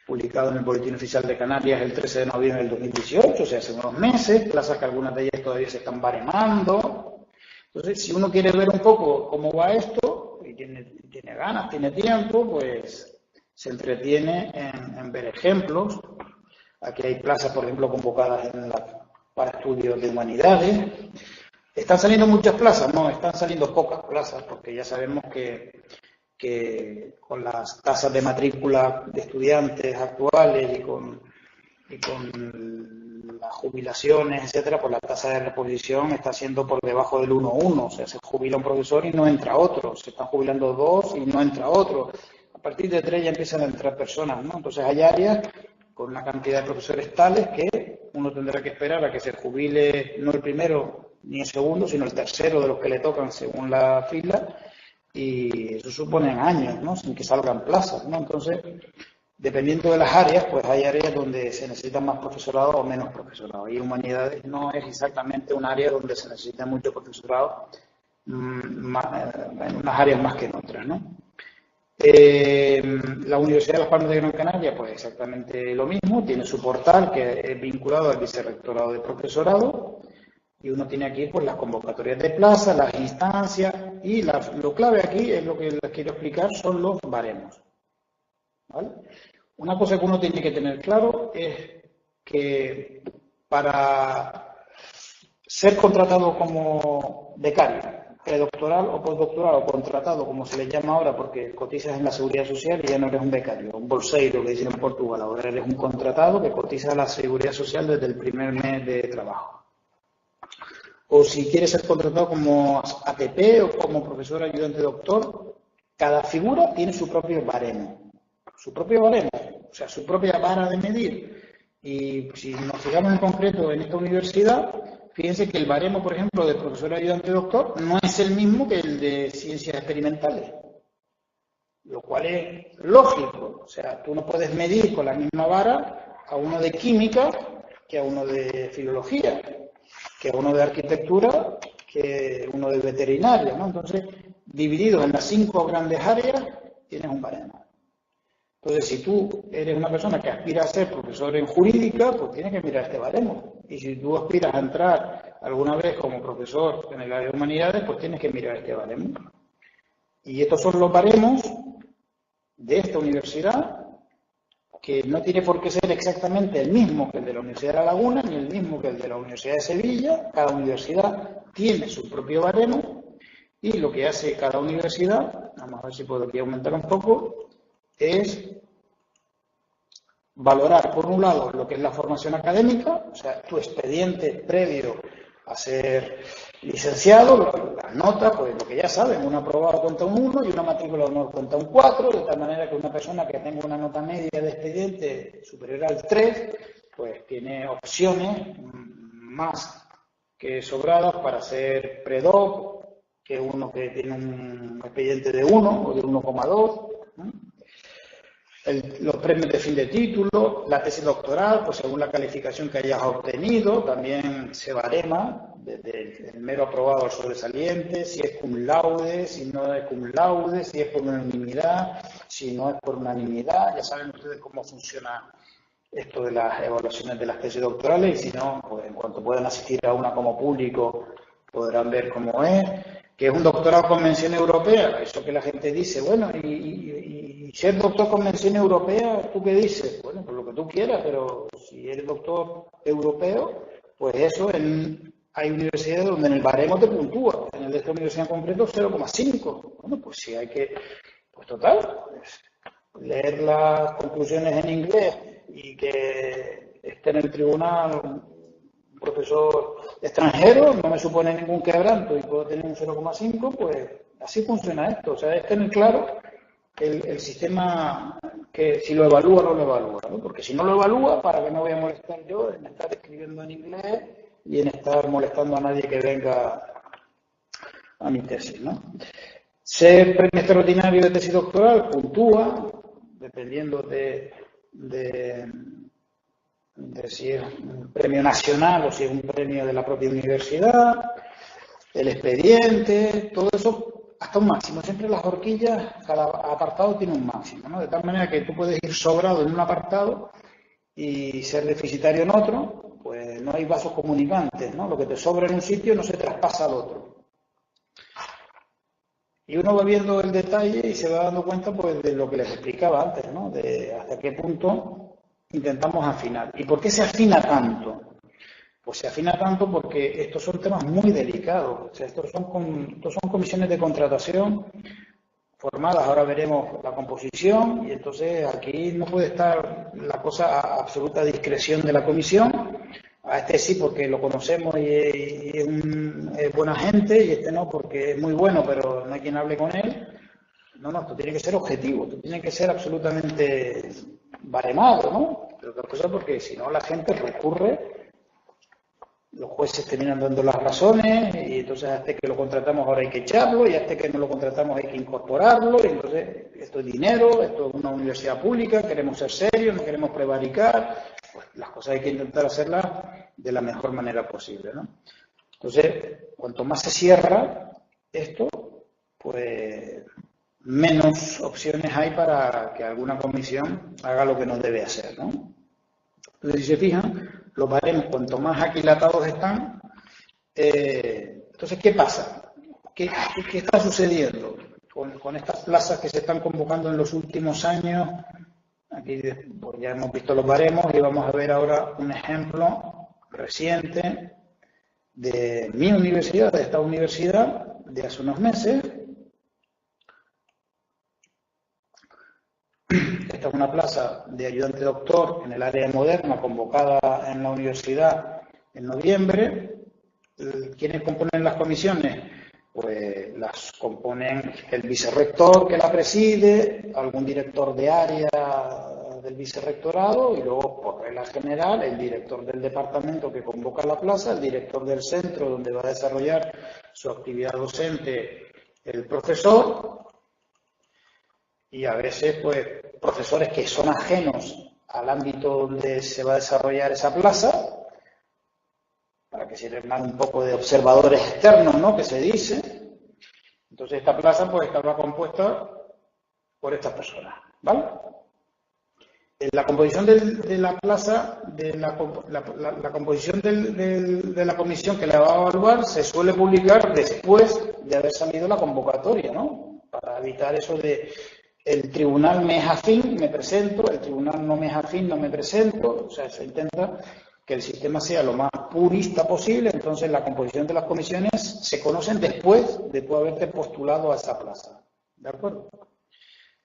publicado en el Boletín Oficial de Canarias el 13 de noviembre del 2018, o sea, hace unos meses, plazas que algunas de ellas todavía se están baremando. Entonces, si uno quiere ver un poco cómo va esto, y tiene ganas, tiene tiempo, pues se entretiene en ver ejemplos. Aquí hay plazas, por ejemplo, convocadas para estudios de humanidades. ¿Están saliendo muchas plazas? No, están saliendo pocas plazas, porque ya sabemos que con las tasas de matrícula de estudiantes actuales y con las jubilaciones, etcétera, pues la tasa de reposición está siendo por debajo del 1:1. O sea, se jubila un profesor y no entra otro. Se están jubilando 2 y no entra otro. A partir de 3 ya empiezan a entrar personas, ¿no? Entonces hay áreas con una cantidad de profesores tales que uno tendrá que esperar a que se jubile no el primero ni el segundo, sino el tercero de los que le tocan según la fila, y eso supone años, ¿no?, sin que salgan plazas, ¿no? Entonces, dependiendo de las áreas, pues hay áreas donde se necesita más profesorado o menos profesorado. Y humanidades no es exactamente un área donde se necesita mucho profesorado, en unas áreas más que en otras, ¿no? La Universidad de Las Palmas de Gran Canaria, pues exactamente lo mismo, tiene su portal que es vinculado al Vicerrectorado de Profesorado, y uno tiene aquí pues las convocatorias de plaza, las instancias, y lo clave aquí es lo que les quiero explicar, son los baremos, ¿vale? Una cosa que uno tiene que tener claro es que para ser contratado como becario, predoctoral o postdoctoral, o contratado, como se le llama ahora, porque cotizas en la Seguridad Social y ya no eres un becario, un bolseiro, que dicen en Portugal, ahora eres un contratado que cotiza a la Seguridad Social desde el primer mes de trabajo. O si quieres ser contratado como ATP o como profesor ayudante doctor, cada figura tiene su propio baremo. Su propio baremo, o sea, su propia vara de medir. Y si nos fijamos en concreto en esta universidad, fíjense que el baremo, por ejemplo, de profesor ayudante doctor no es el mismo que el de ciencias experimentales, lo cual es lógico. O sea, tú no puedes medir con la misma vara a uno de química que a uno de filología, que a uno de arquitectura, que uno de veterinaria, ¿no? Entonces, dividido en las 5 grandes áreas, tienes un baremo. Entonces, si tú eres una persona que aspira a ser profesor en jurídica, pues tienes que mirar este baremo. Y si tú aspiras a entrar alguna vez como profesor en el área de humanidades, pues tienes que mirar este baremo. Y estos son los baremos de esta universidad, que no tiene por qué ser exactamente el mismo que el de la Universidad de La Laguna, ni el mismo que el de la Universidad de Sevilla. Cada universidad tiene su propio baremo, y lo que hace cada universidad, vamos a ver si puedo aquí aumentar un poco, es valorar, por un lado, lo que es la formación académica, o sea, tu expediente previo a ser licenciado, las notas, pues lo que ya saben, un aprobado cuenta un 1 y una matrícula de honor cuenta un 4, de tal manera que una persona que tenga una nota media de expediente superior al 3, pues tiene opciones más que sobradas para ser predoc, que uno que tiene un expediente de 1 o de 1,2, ¿no? Los premios de fin de título, la tesis doctoral, pues según la calificación que hayas obtenido, también se barema desde el mero aprobado al sobresaliente, si es cum laude, si no es cum laude, si es por unanimidad, si no es por unanimidad. Ya saben ustedes cómo funciona esto de las evaluaciones de las tesis doctorales, y si no, pues en cuanto puedan asistir a una como público podrán ver cómo es. Que es un doctorado con mención europea, eso que la gente dice, bueno, y ser doctor con mención europea, ¿tú qué dices? Bueno, pues lo que tú quieras, pero si eres doctor europeo, pues eso, hay universidades donde en el baremo te puntúa, en el de esta universidad en concreto 0,5. Bueno, pues si hay que, pues total, pues, leer las conclusiones en inglés y que esté en el tribunal un profesor extranjero no me supone ningún quebranto y puedo tener un 0,5, pues así funciona esto. O sea, es tener claro el sistema, que si lo evalúa o no lo evalúa, ¿no? Porque si no lo evalúa, ¿para qué me voy a molestar yo en estar escribiendo en inglés y en estar molestando a nadie que venga a mi tesis, ¿no? Ser premio extraordinario de tesis doctoral puntúa, dependiendo de si es un premio nacional o si es un premio de la propia universidad. el expediente, todo eso hasta un máximo. Siempre las horquillas, cada apartado tiene un máximo, ¿no? De tal manera que tú puedes ir sobrado en un apartado y ser deficitario en otro, pues no hay vasos comunicantes, ¿no? Lo que te sobra en un sitio no se traspasa al otro. Y uno va viendo el detalle y se va dando cuenta, pues, de lo que les explicaba antes, ¿no? De hasta qué punto intentamos afinar. ¿Y por qué se afina tanto? Pues se afina tanto porque estos son temas muy delicados. O sea, estos son comisiones de contratación formadas. Ahora veremos la composición y entonces aquí no puede estar la cosa a absoluta discreción de la comisión. A este sí porque lo conocemos y es buena gente, y este no porque es muy bueno pero no hay quien hable con él. No, esto tiene que ser objetivo, esto tiene que ser absolutamente baremado, ¿no? Pero otra cosa porque si no la gente recurre, los jueces terminan dando las razones y entonces hasta que lo contratamos ahora hay que echarlo y hasta que no lo contratamos hay que incorporarlo y entonces esto es dinero, esto es una universidad pública, queremos ser serios, no queremos prevaricar, pues las cosas hay que intentar hacerlas de la mejor manera posible, ¿no? Entonces, cuanto más se cierra esto, pues menos opciones hay para que alguna comisión haga lo que no debe hacer, ¿no? Entonces, si se fijan, los baremos cuanto más aquilatados están, entonces, ¿qué pasa? ¿Qué está sucediendo con estas plazas que se están convocando en los últimos años? Aquí pues ya hemos visto los baremos y vamos a ver ahora un ejemplo reciente de mi universidad, de esta universidad, de hace unos meses. Esta es una plaza de ayudante doctor en el área moderna convocada en la universidad en noviembre. ¿Quiénes componen las comisiones? Pues las componen el vicerrector que la preside, algún director de área del vicerrectorado y luego, por regla general, el director del departamento que convoca la plaza, el director del centro donde va a desarrollar su actividad docente el profesor y a veces pues profesores que son ajenos al ámbito donde se va a desarrollar esa plaza, para que sirvan un poco de observadores externos, ¿no? Que se dice. Entonces esta plaza pues estaba compuesta por estas personas, ¿vale? La composición de la plaza, la composición de la comisión que la va a evaluar se suele publicar después de haber salido la convocatoria, ¿no? Para evitar eso de el tribunal me es afín, me presento, el tribunal no me es afín, no me presento. O sea, se intenta que el sistema sea lo más purista posible, entonces la composición de las comisiones se conocen después de tú haberte postulado a esa plaza. ¿De acuerdo?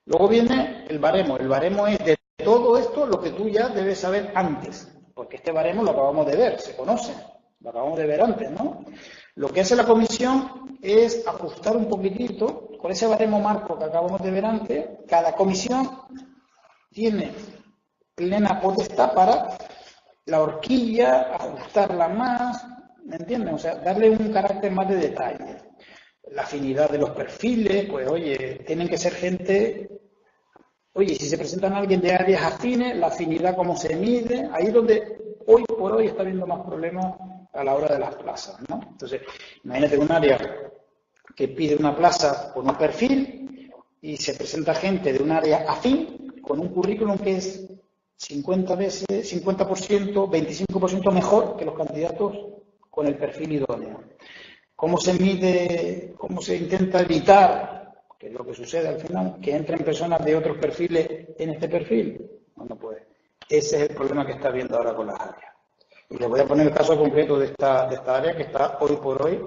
Luego viene el baremo. El baremo es de todo esto lo que tú ya debes saber antes, porque este baremo lo acabamos de ver, se conoce, lo acabamos de ver antes, ¿no? Lo que hace la comisión es ajustar un poquitito, con ese baremo marco que acabamos de ver antes, cada comisión tiene plena potestad para la horquilla, ajustarla más, ¿me entienden? O sea, darle un carácter más de detalle. La afinidad de los perfiles, pues oye, tienen que ser gente, oye, si se presentan a alguien de áreas afines, la afinidad cómo se mide, ahí es donde hoy por hoy está habiendo más problemas a la hora de las plazas, ¿no? Entonces, imagínate un área que pide una plaza con un perfil y se presenta gente de un área afín con un currículum que es 50%, 25% mejor que los candidatos con el perfil idóneo. ¿Cómo se mide, cómo se intenta evitar, que es lo que sucede al final, que entren personas de otros perfiles en este perfil? No puede. Ese es el problema que está habiendo ahora con las áreas. Y les voy a poner el caso concreto de esta área que está hoy por hoy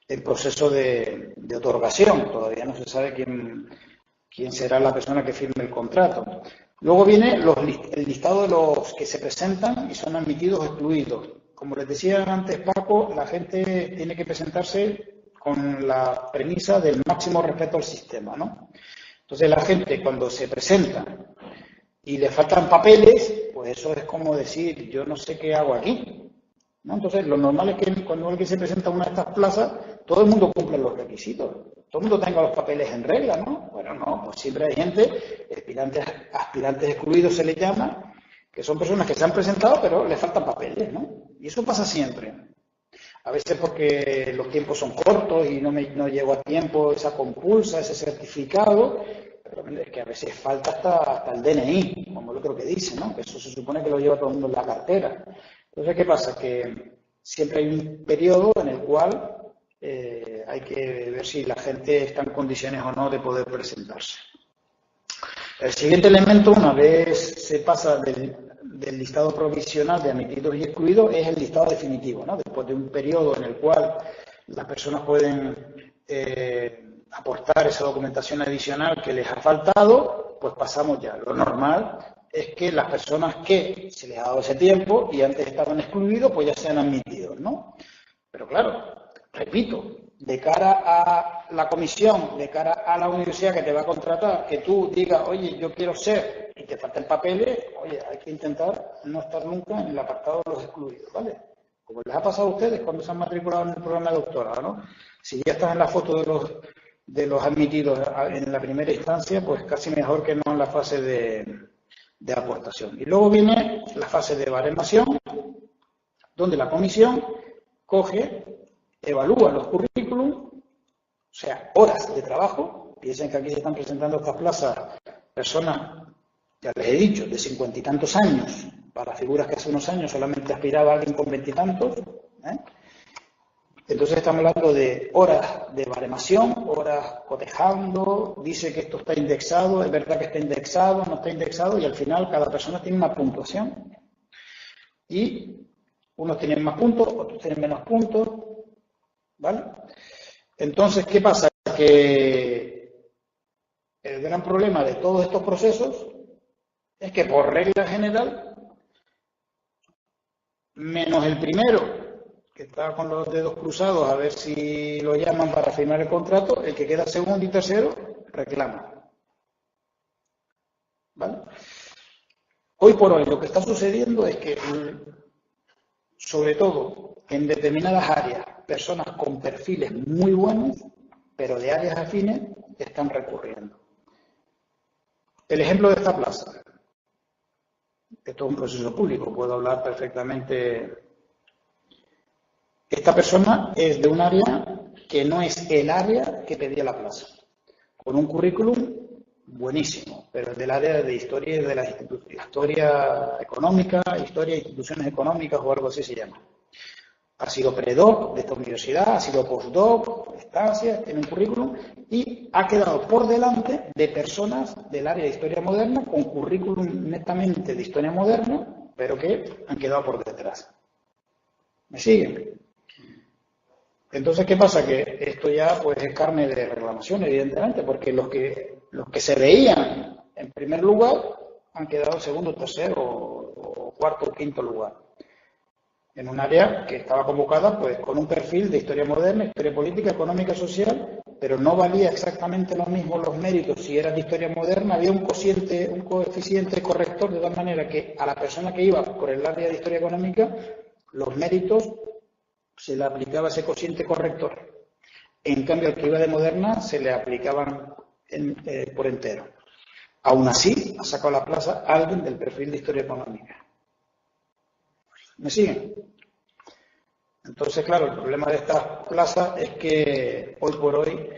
en proceso de otorgación. Todavía no se sabe quién será la persona que firme el contrato. Luego viene el listado de los que se presentan y son admitidos o excluidos. Como les decía antes Paco, la gente tiene que presentarse con la premisa del máximo respeto al sistema, ¿no? Entonces la gente cuando se presenta y le faltan papeles, pues eso es como decir, yo no sé qué hago aquí, ¿no? Entonces lo normal es que cuando alguien se presenta a una de estas plazas, todo el mundo cumple los requisitos. Todo el mundo tenga los papeles en regla, ¿no? Bueno, no, pues siempre hay gente, aspirantes excluidos se les llama, que son personas que se han presentado pero les faltan papeles, ¿no? Y eso pasa siempre. A veces porque los tiempos son cortos y no llego a tiempo esa compulsa, ese certificado, pero es que a veces falta hasta el DNI, como el otro que dice, ¿no? Que eso se supone que lo lleva todo el mundo en la cartera. Entonces, ¿qué pasa? Que siempre hay un periodo en el cual hay que ver si la gente está en condiciones o no de poder presentarse. El siguiente elemento, una vez se pasa del listado provisional de admitidos y excluidos, es el listado definitivo, ¿no? Después de un periodo en el cual las personas pueden aportar esa documentación adicional que les ha faltado, pues pasamos ya. Lo normal es que las personas que se les ha dado ese tiempo y antes estaban excluidos, pues ya sean admitidos, ¿no? Pero claro, repito, de cara a la comisión, de cara a la universidad que te va a contratar, que tú digas, oye, yo quiero ser, y te faltan papeles, oye, hay que intentar no estar nunca en el apartado de los excluidos, ¿vale? Como les ha pasado a ustedes cuando se han matriculado en el programa de doctorado, ¿no? Si ya estás en la foto de los admitidos en la primera instancia, pues casi mejor que no en la fase de aportación. Y luego viene la fase de baremación, donde la comisión coge, evalúa los currículum, o sea, horas de trabajo. Piensen que aquí se están presentando estas plazas personas, ya les he dicho, de 50 y tantos años, para figuras que hace unos años solamente aspiraba a alguien con 20 y tantos. Entonces estamos hablando de horas de baremación, horas cotejando, dice que esto está indexado, es verdad que está indexado, no está indexado, y al final cada persona tiene una puntuación. Y unos tienen más puntos, otros tienen menos puntos, ¿vale? Entonces, ¿qué pasa? Que el gran problema de todos estos procesos es que por regla general, menos el primero, que está con los dedos cruzados a ver si lo llaman para firmar el contrato, el que queda segundo y tercero reclama. ¿Vale? Hoy por hoy lo que está sucediendo es que, sobre todo en determinadas áreas, personas con perfiles muy buenos, pero de áreas afines, están recurriendo. El ejemplo de esta plaza. Esto es un proceso público, puedo hablar perfectamente. Esta persona es de un área que no es el área que pedía la plaza, con un currículum buenísimo, pero es del área de historia y de la historia económica, historia de instituciones económicas o algo así se llama. Ha sido predoc de esta universidad, ha sido postdoc, estancias, tiene un currículum y ha quedado por delante de personas del área de historia moderna con currículum netamente de historia moderna, pero que han quedado por detrás. ¿Me siguen? Entonces, ¿qué pasa? Que esto ya pues es carne de reclamación, evidentemente, porque los que se veían en primer lugar han quedado en segundo, tercero o cuarto o quinto lugar. En un área que estaba convocada pues con un perfil de historia moderna, historia política, económica, social, pero no valía exactamente lo mismo los méritos si era de historia moderna, había un coeficiente corrector de tal manera que a la persona que iba por el área de historia económica, los méritos se le aplicaba ese cociente corrector. En cambio, al que iba de moderna se le aplicaban por entero. Aún así, ha sacado la plaza alguien del perfil de historia económica. ¿Me siguen? Entonces, claro, el problema de estas plazas es que hoy por hoy,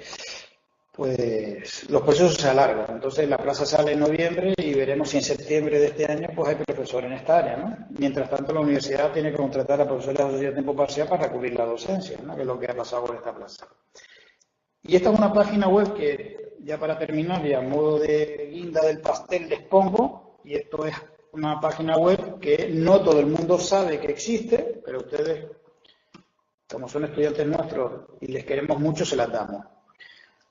pues los procesos se alargan. Entonces, la plaza sale en noviembre y veremos si en septiembre de este año pues hay profesores en esta área, ¿no? Mientras tanto, la universidad tiene que contratar a profesores de tiempo parcial para cubrir la docencia, ¿no? Que es lo que ha pasado con esta plaza. Y esta es una página web que, ya para terminar, y a modo de guinda del pastel les pongo, y esto es una página web que no todo el mundo sabe que existe, pero ustedes, como son estudiantes nuestros y les queremos mucho, se las damos.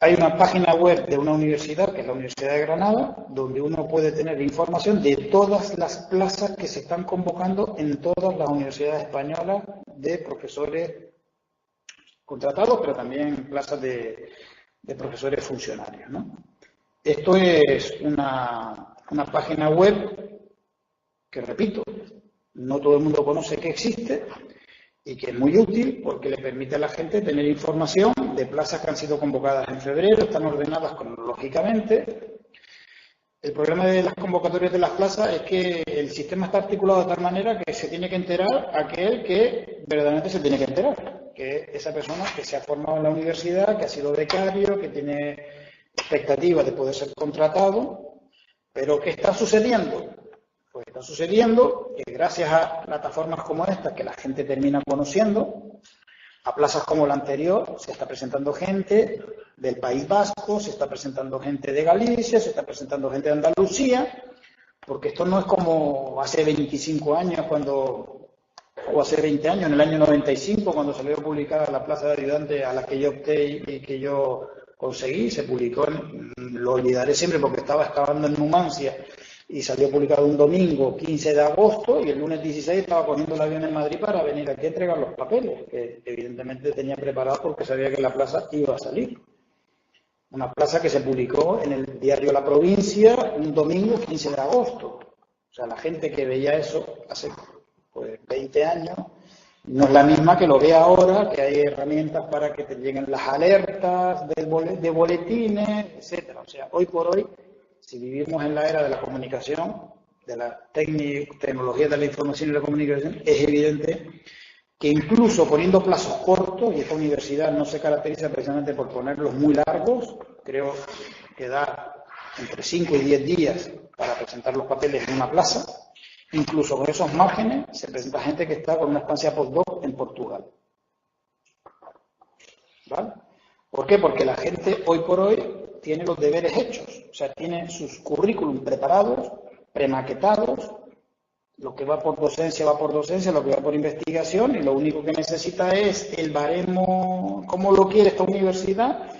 Hay una página web de una universidad, que es la Universidad de Granada, donde uno puede tener información de todas las plazas que se están convocando en todas las universidades españolas de profesores contratados, pero también plazas de profesores funcionarios, ¿no? Esto es una página web que, repito, no todo el mundo conoce que existe y que es muy útil porque le permite a la gente tener información de plazas que han sido convocadas en febrero, están ordenadas cronológicamente. El problema de las convocatorias de las plazas es que el sistema está articulado de tal manera que se tiene que enterar aquel que verdaderamente se tiene que enterar, que esa persona que se ha formado en la universidad, que ha sido becario, que tiene expectativas de poder ser contratado, pero ¿qué está sucediendo? Pues está sucediendo que gracias a plataformas como esta, que la gente termina conociendo, a plazas como la anterior, se está presentando gente del País Vasco, se está presentando gente de Galicia, se está presentando gente de Andalucía, porque esto no es como hace 25 años o hace 20 años, en el año 95, cuando salió publicada la plaza de ayudante a la que yo opté y que yo conseguí, se publicó, lo olvidaré siempre porque estaba excavando en Numancia, y salió publicado un domingo 15 de agosto y el lunes 16 estaba cogiendo el avión en Madrid para venir aquí a entregar los papeles, que evidentemente tenía preparado porque sabía que la plaza iba a salir. Una plaza que se publicó en el diario La Provincia un domingo 15 de agosto. O sea, la gente que veía eso hace 20 años no es la misma que lo ve ahora, que hay herramientas para que te lleguen las alertas de boletines, etcétera. O sea, hoy por hoy, si vivimos en la era de la comunicación, de la tecnología de la información y la comunicación, es evidente que incluso poniendo plazos cortos, y esta universidad no se caracteriza precisamente por ponerlos muy largos, creo que da entre 5 y 10 días para presentar los papeles en una plaza, incluso con esos márgenes se presenta gente que está con una estancia postdoc en Portugal. ¿Vale? ¿Por qué? Porque la gente hoy por hoy tiene los deberes hechos, o sea, tiene sus currículum preparados, premaquetados, lo que va por docencia, lo que va por investigación, y lo único que necesita es el baremo, como lo quiere esta universidad,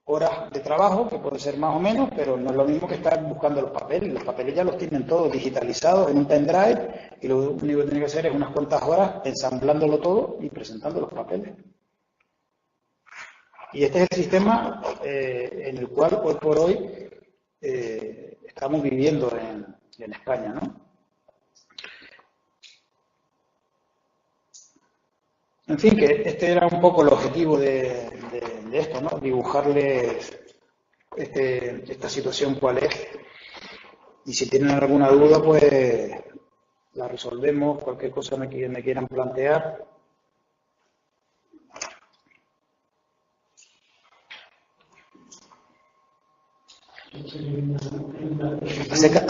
horas de trabajo, que puede ser más o menos, pero no es lo mismo que estar buscando los papeles ya los tienen todos digitalizados en un pendrive, y lo único que tiene que hacer es unas cuantas horas ensamblándolo todo y presentando los papeles. Y este es el sistema en el cual hoy por hoy estamos viviendo en España, ¿no? En fin, que este era un poco el objetivo de esto, ¿no? Dibujarles esta situación cuál es. Y si tienen alguna duda, pues la resolvemos, cualquier cosa me quieran plantear.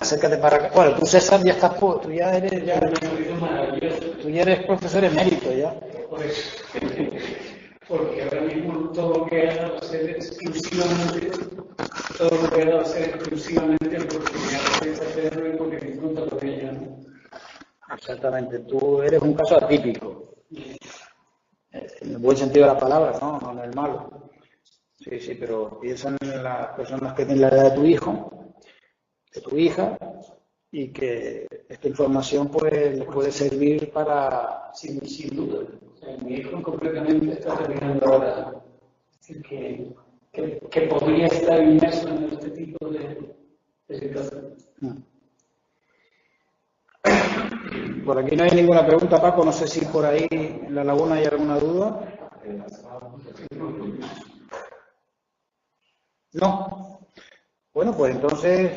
Acércate para acá. Bueno, tú, César, ya estás, tú ya eres profesor emérito ya. Pues, porque ahora mismo todo lo que haga va a ser exclusivamente porque me hace hacerlo y porque disfruto con ella, ¿no? Exactamente, tú eres un caso atípico. En el buen sentido de la palabra, no en el malo. Sí, pero piensa en las personas que tienen la edad de tu hijo, de tu hija, y que esta información pues les puede servir para... Sin duda. O sea, mi hijo completamente está terminando ahora. Es decir, que podría estar inmerso en este tipo de situación. Por aquí no hay ninguna pregunta, Paco. No sé si por ahí en la laguna hay alguna duda. No. Bueno, pues entonces,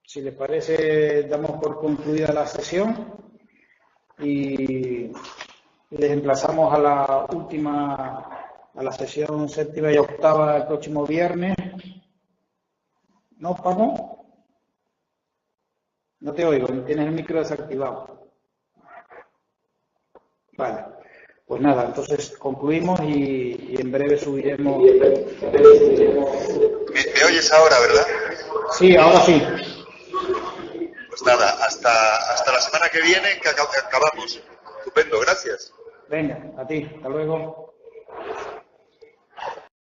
si les parece, damos por concluida la sesión y les emplazamos a la sesión séptima y octava el próximo viernes. ¿No, Paco? No te oigo, tienes el micro desactivado. Vale. Pues nada, entonces concluimos y en breve subiremos. ¿Me oyes ahora, verdad? Sí, ahora sí. Pues nada, hasta la semana que viene que acabamos. Estupendo, gracias. Venga, a ti, hasta luego.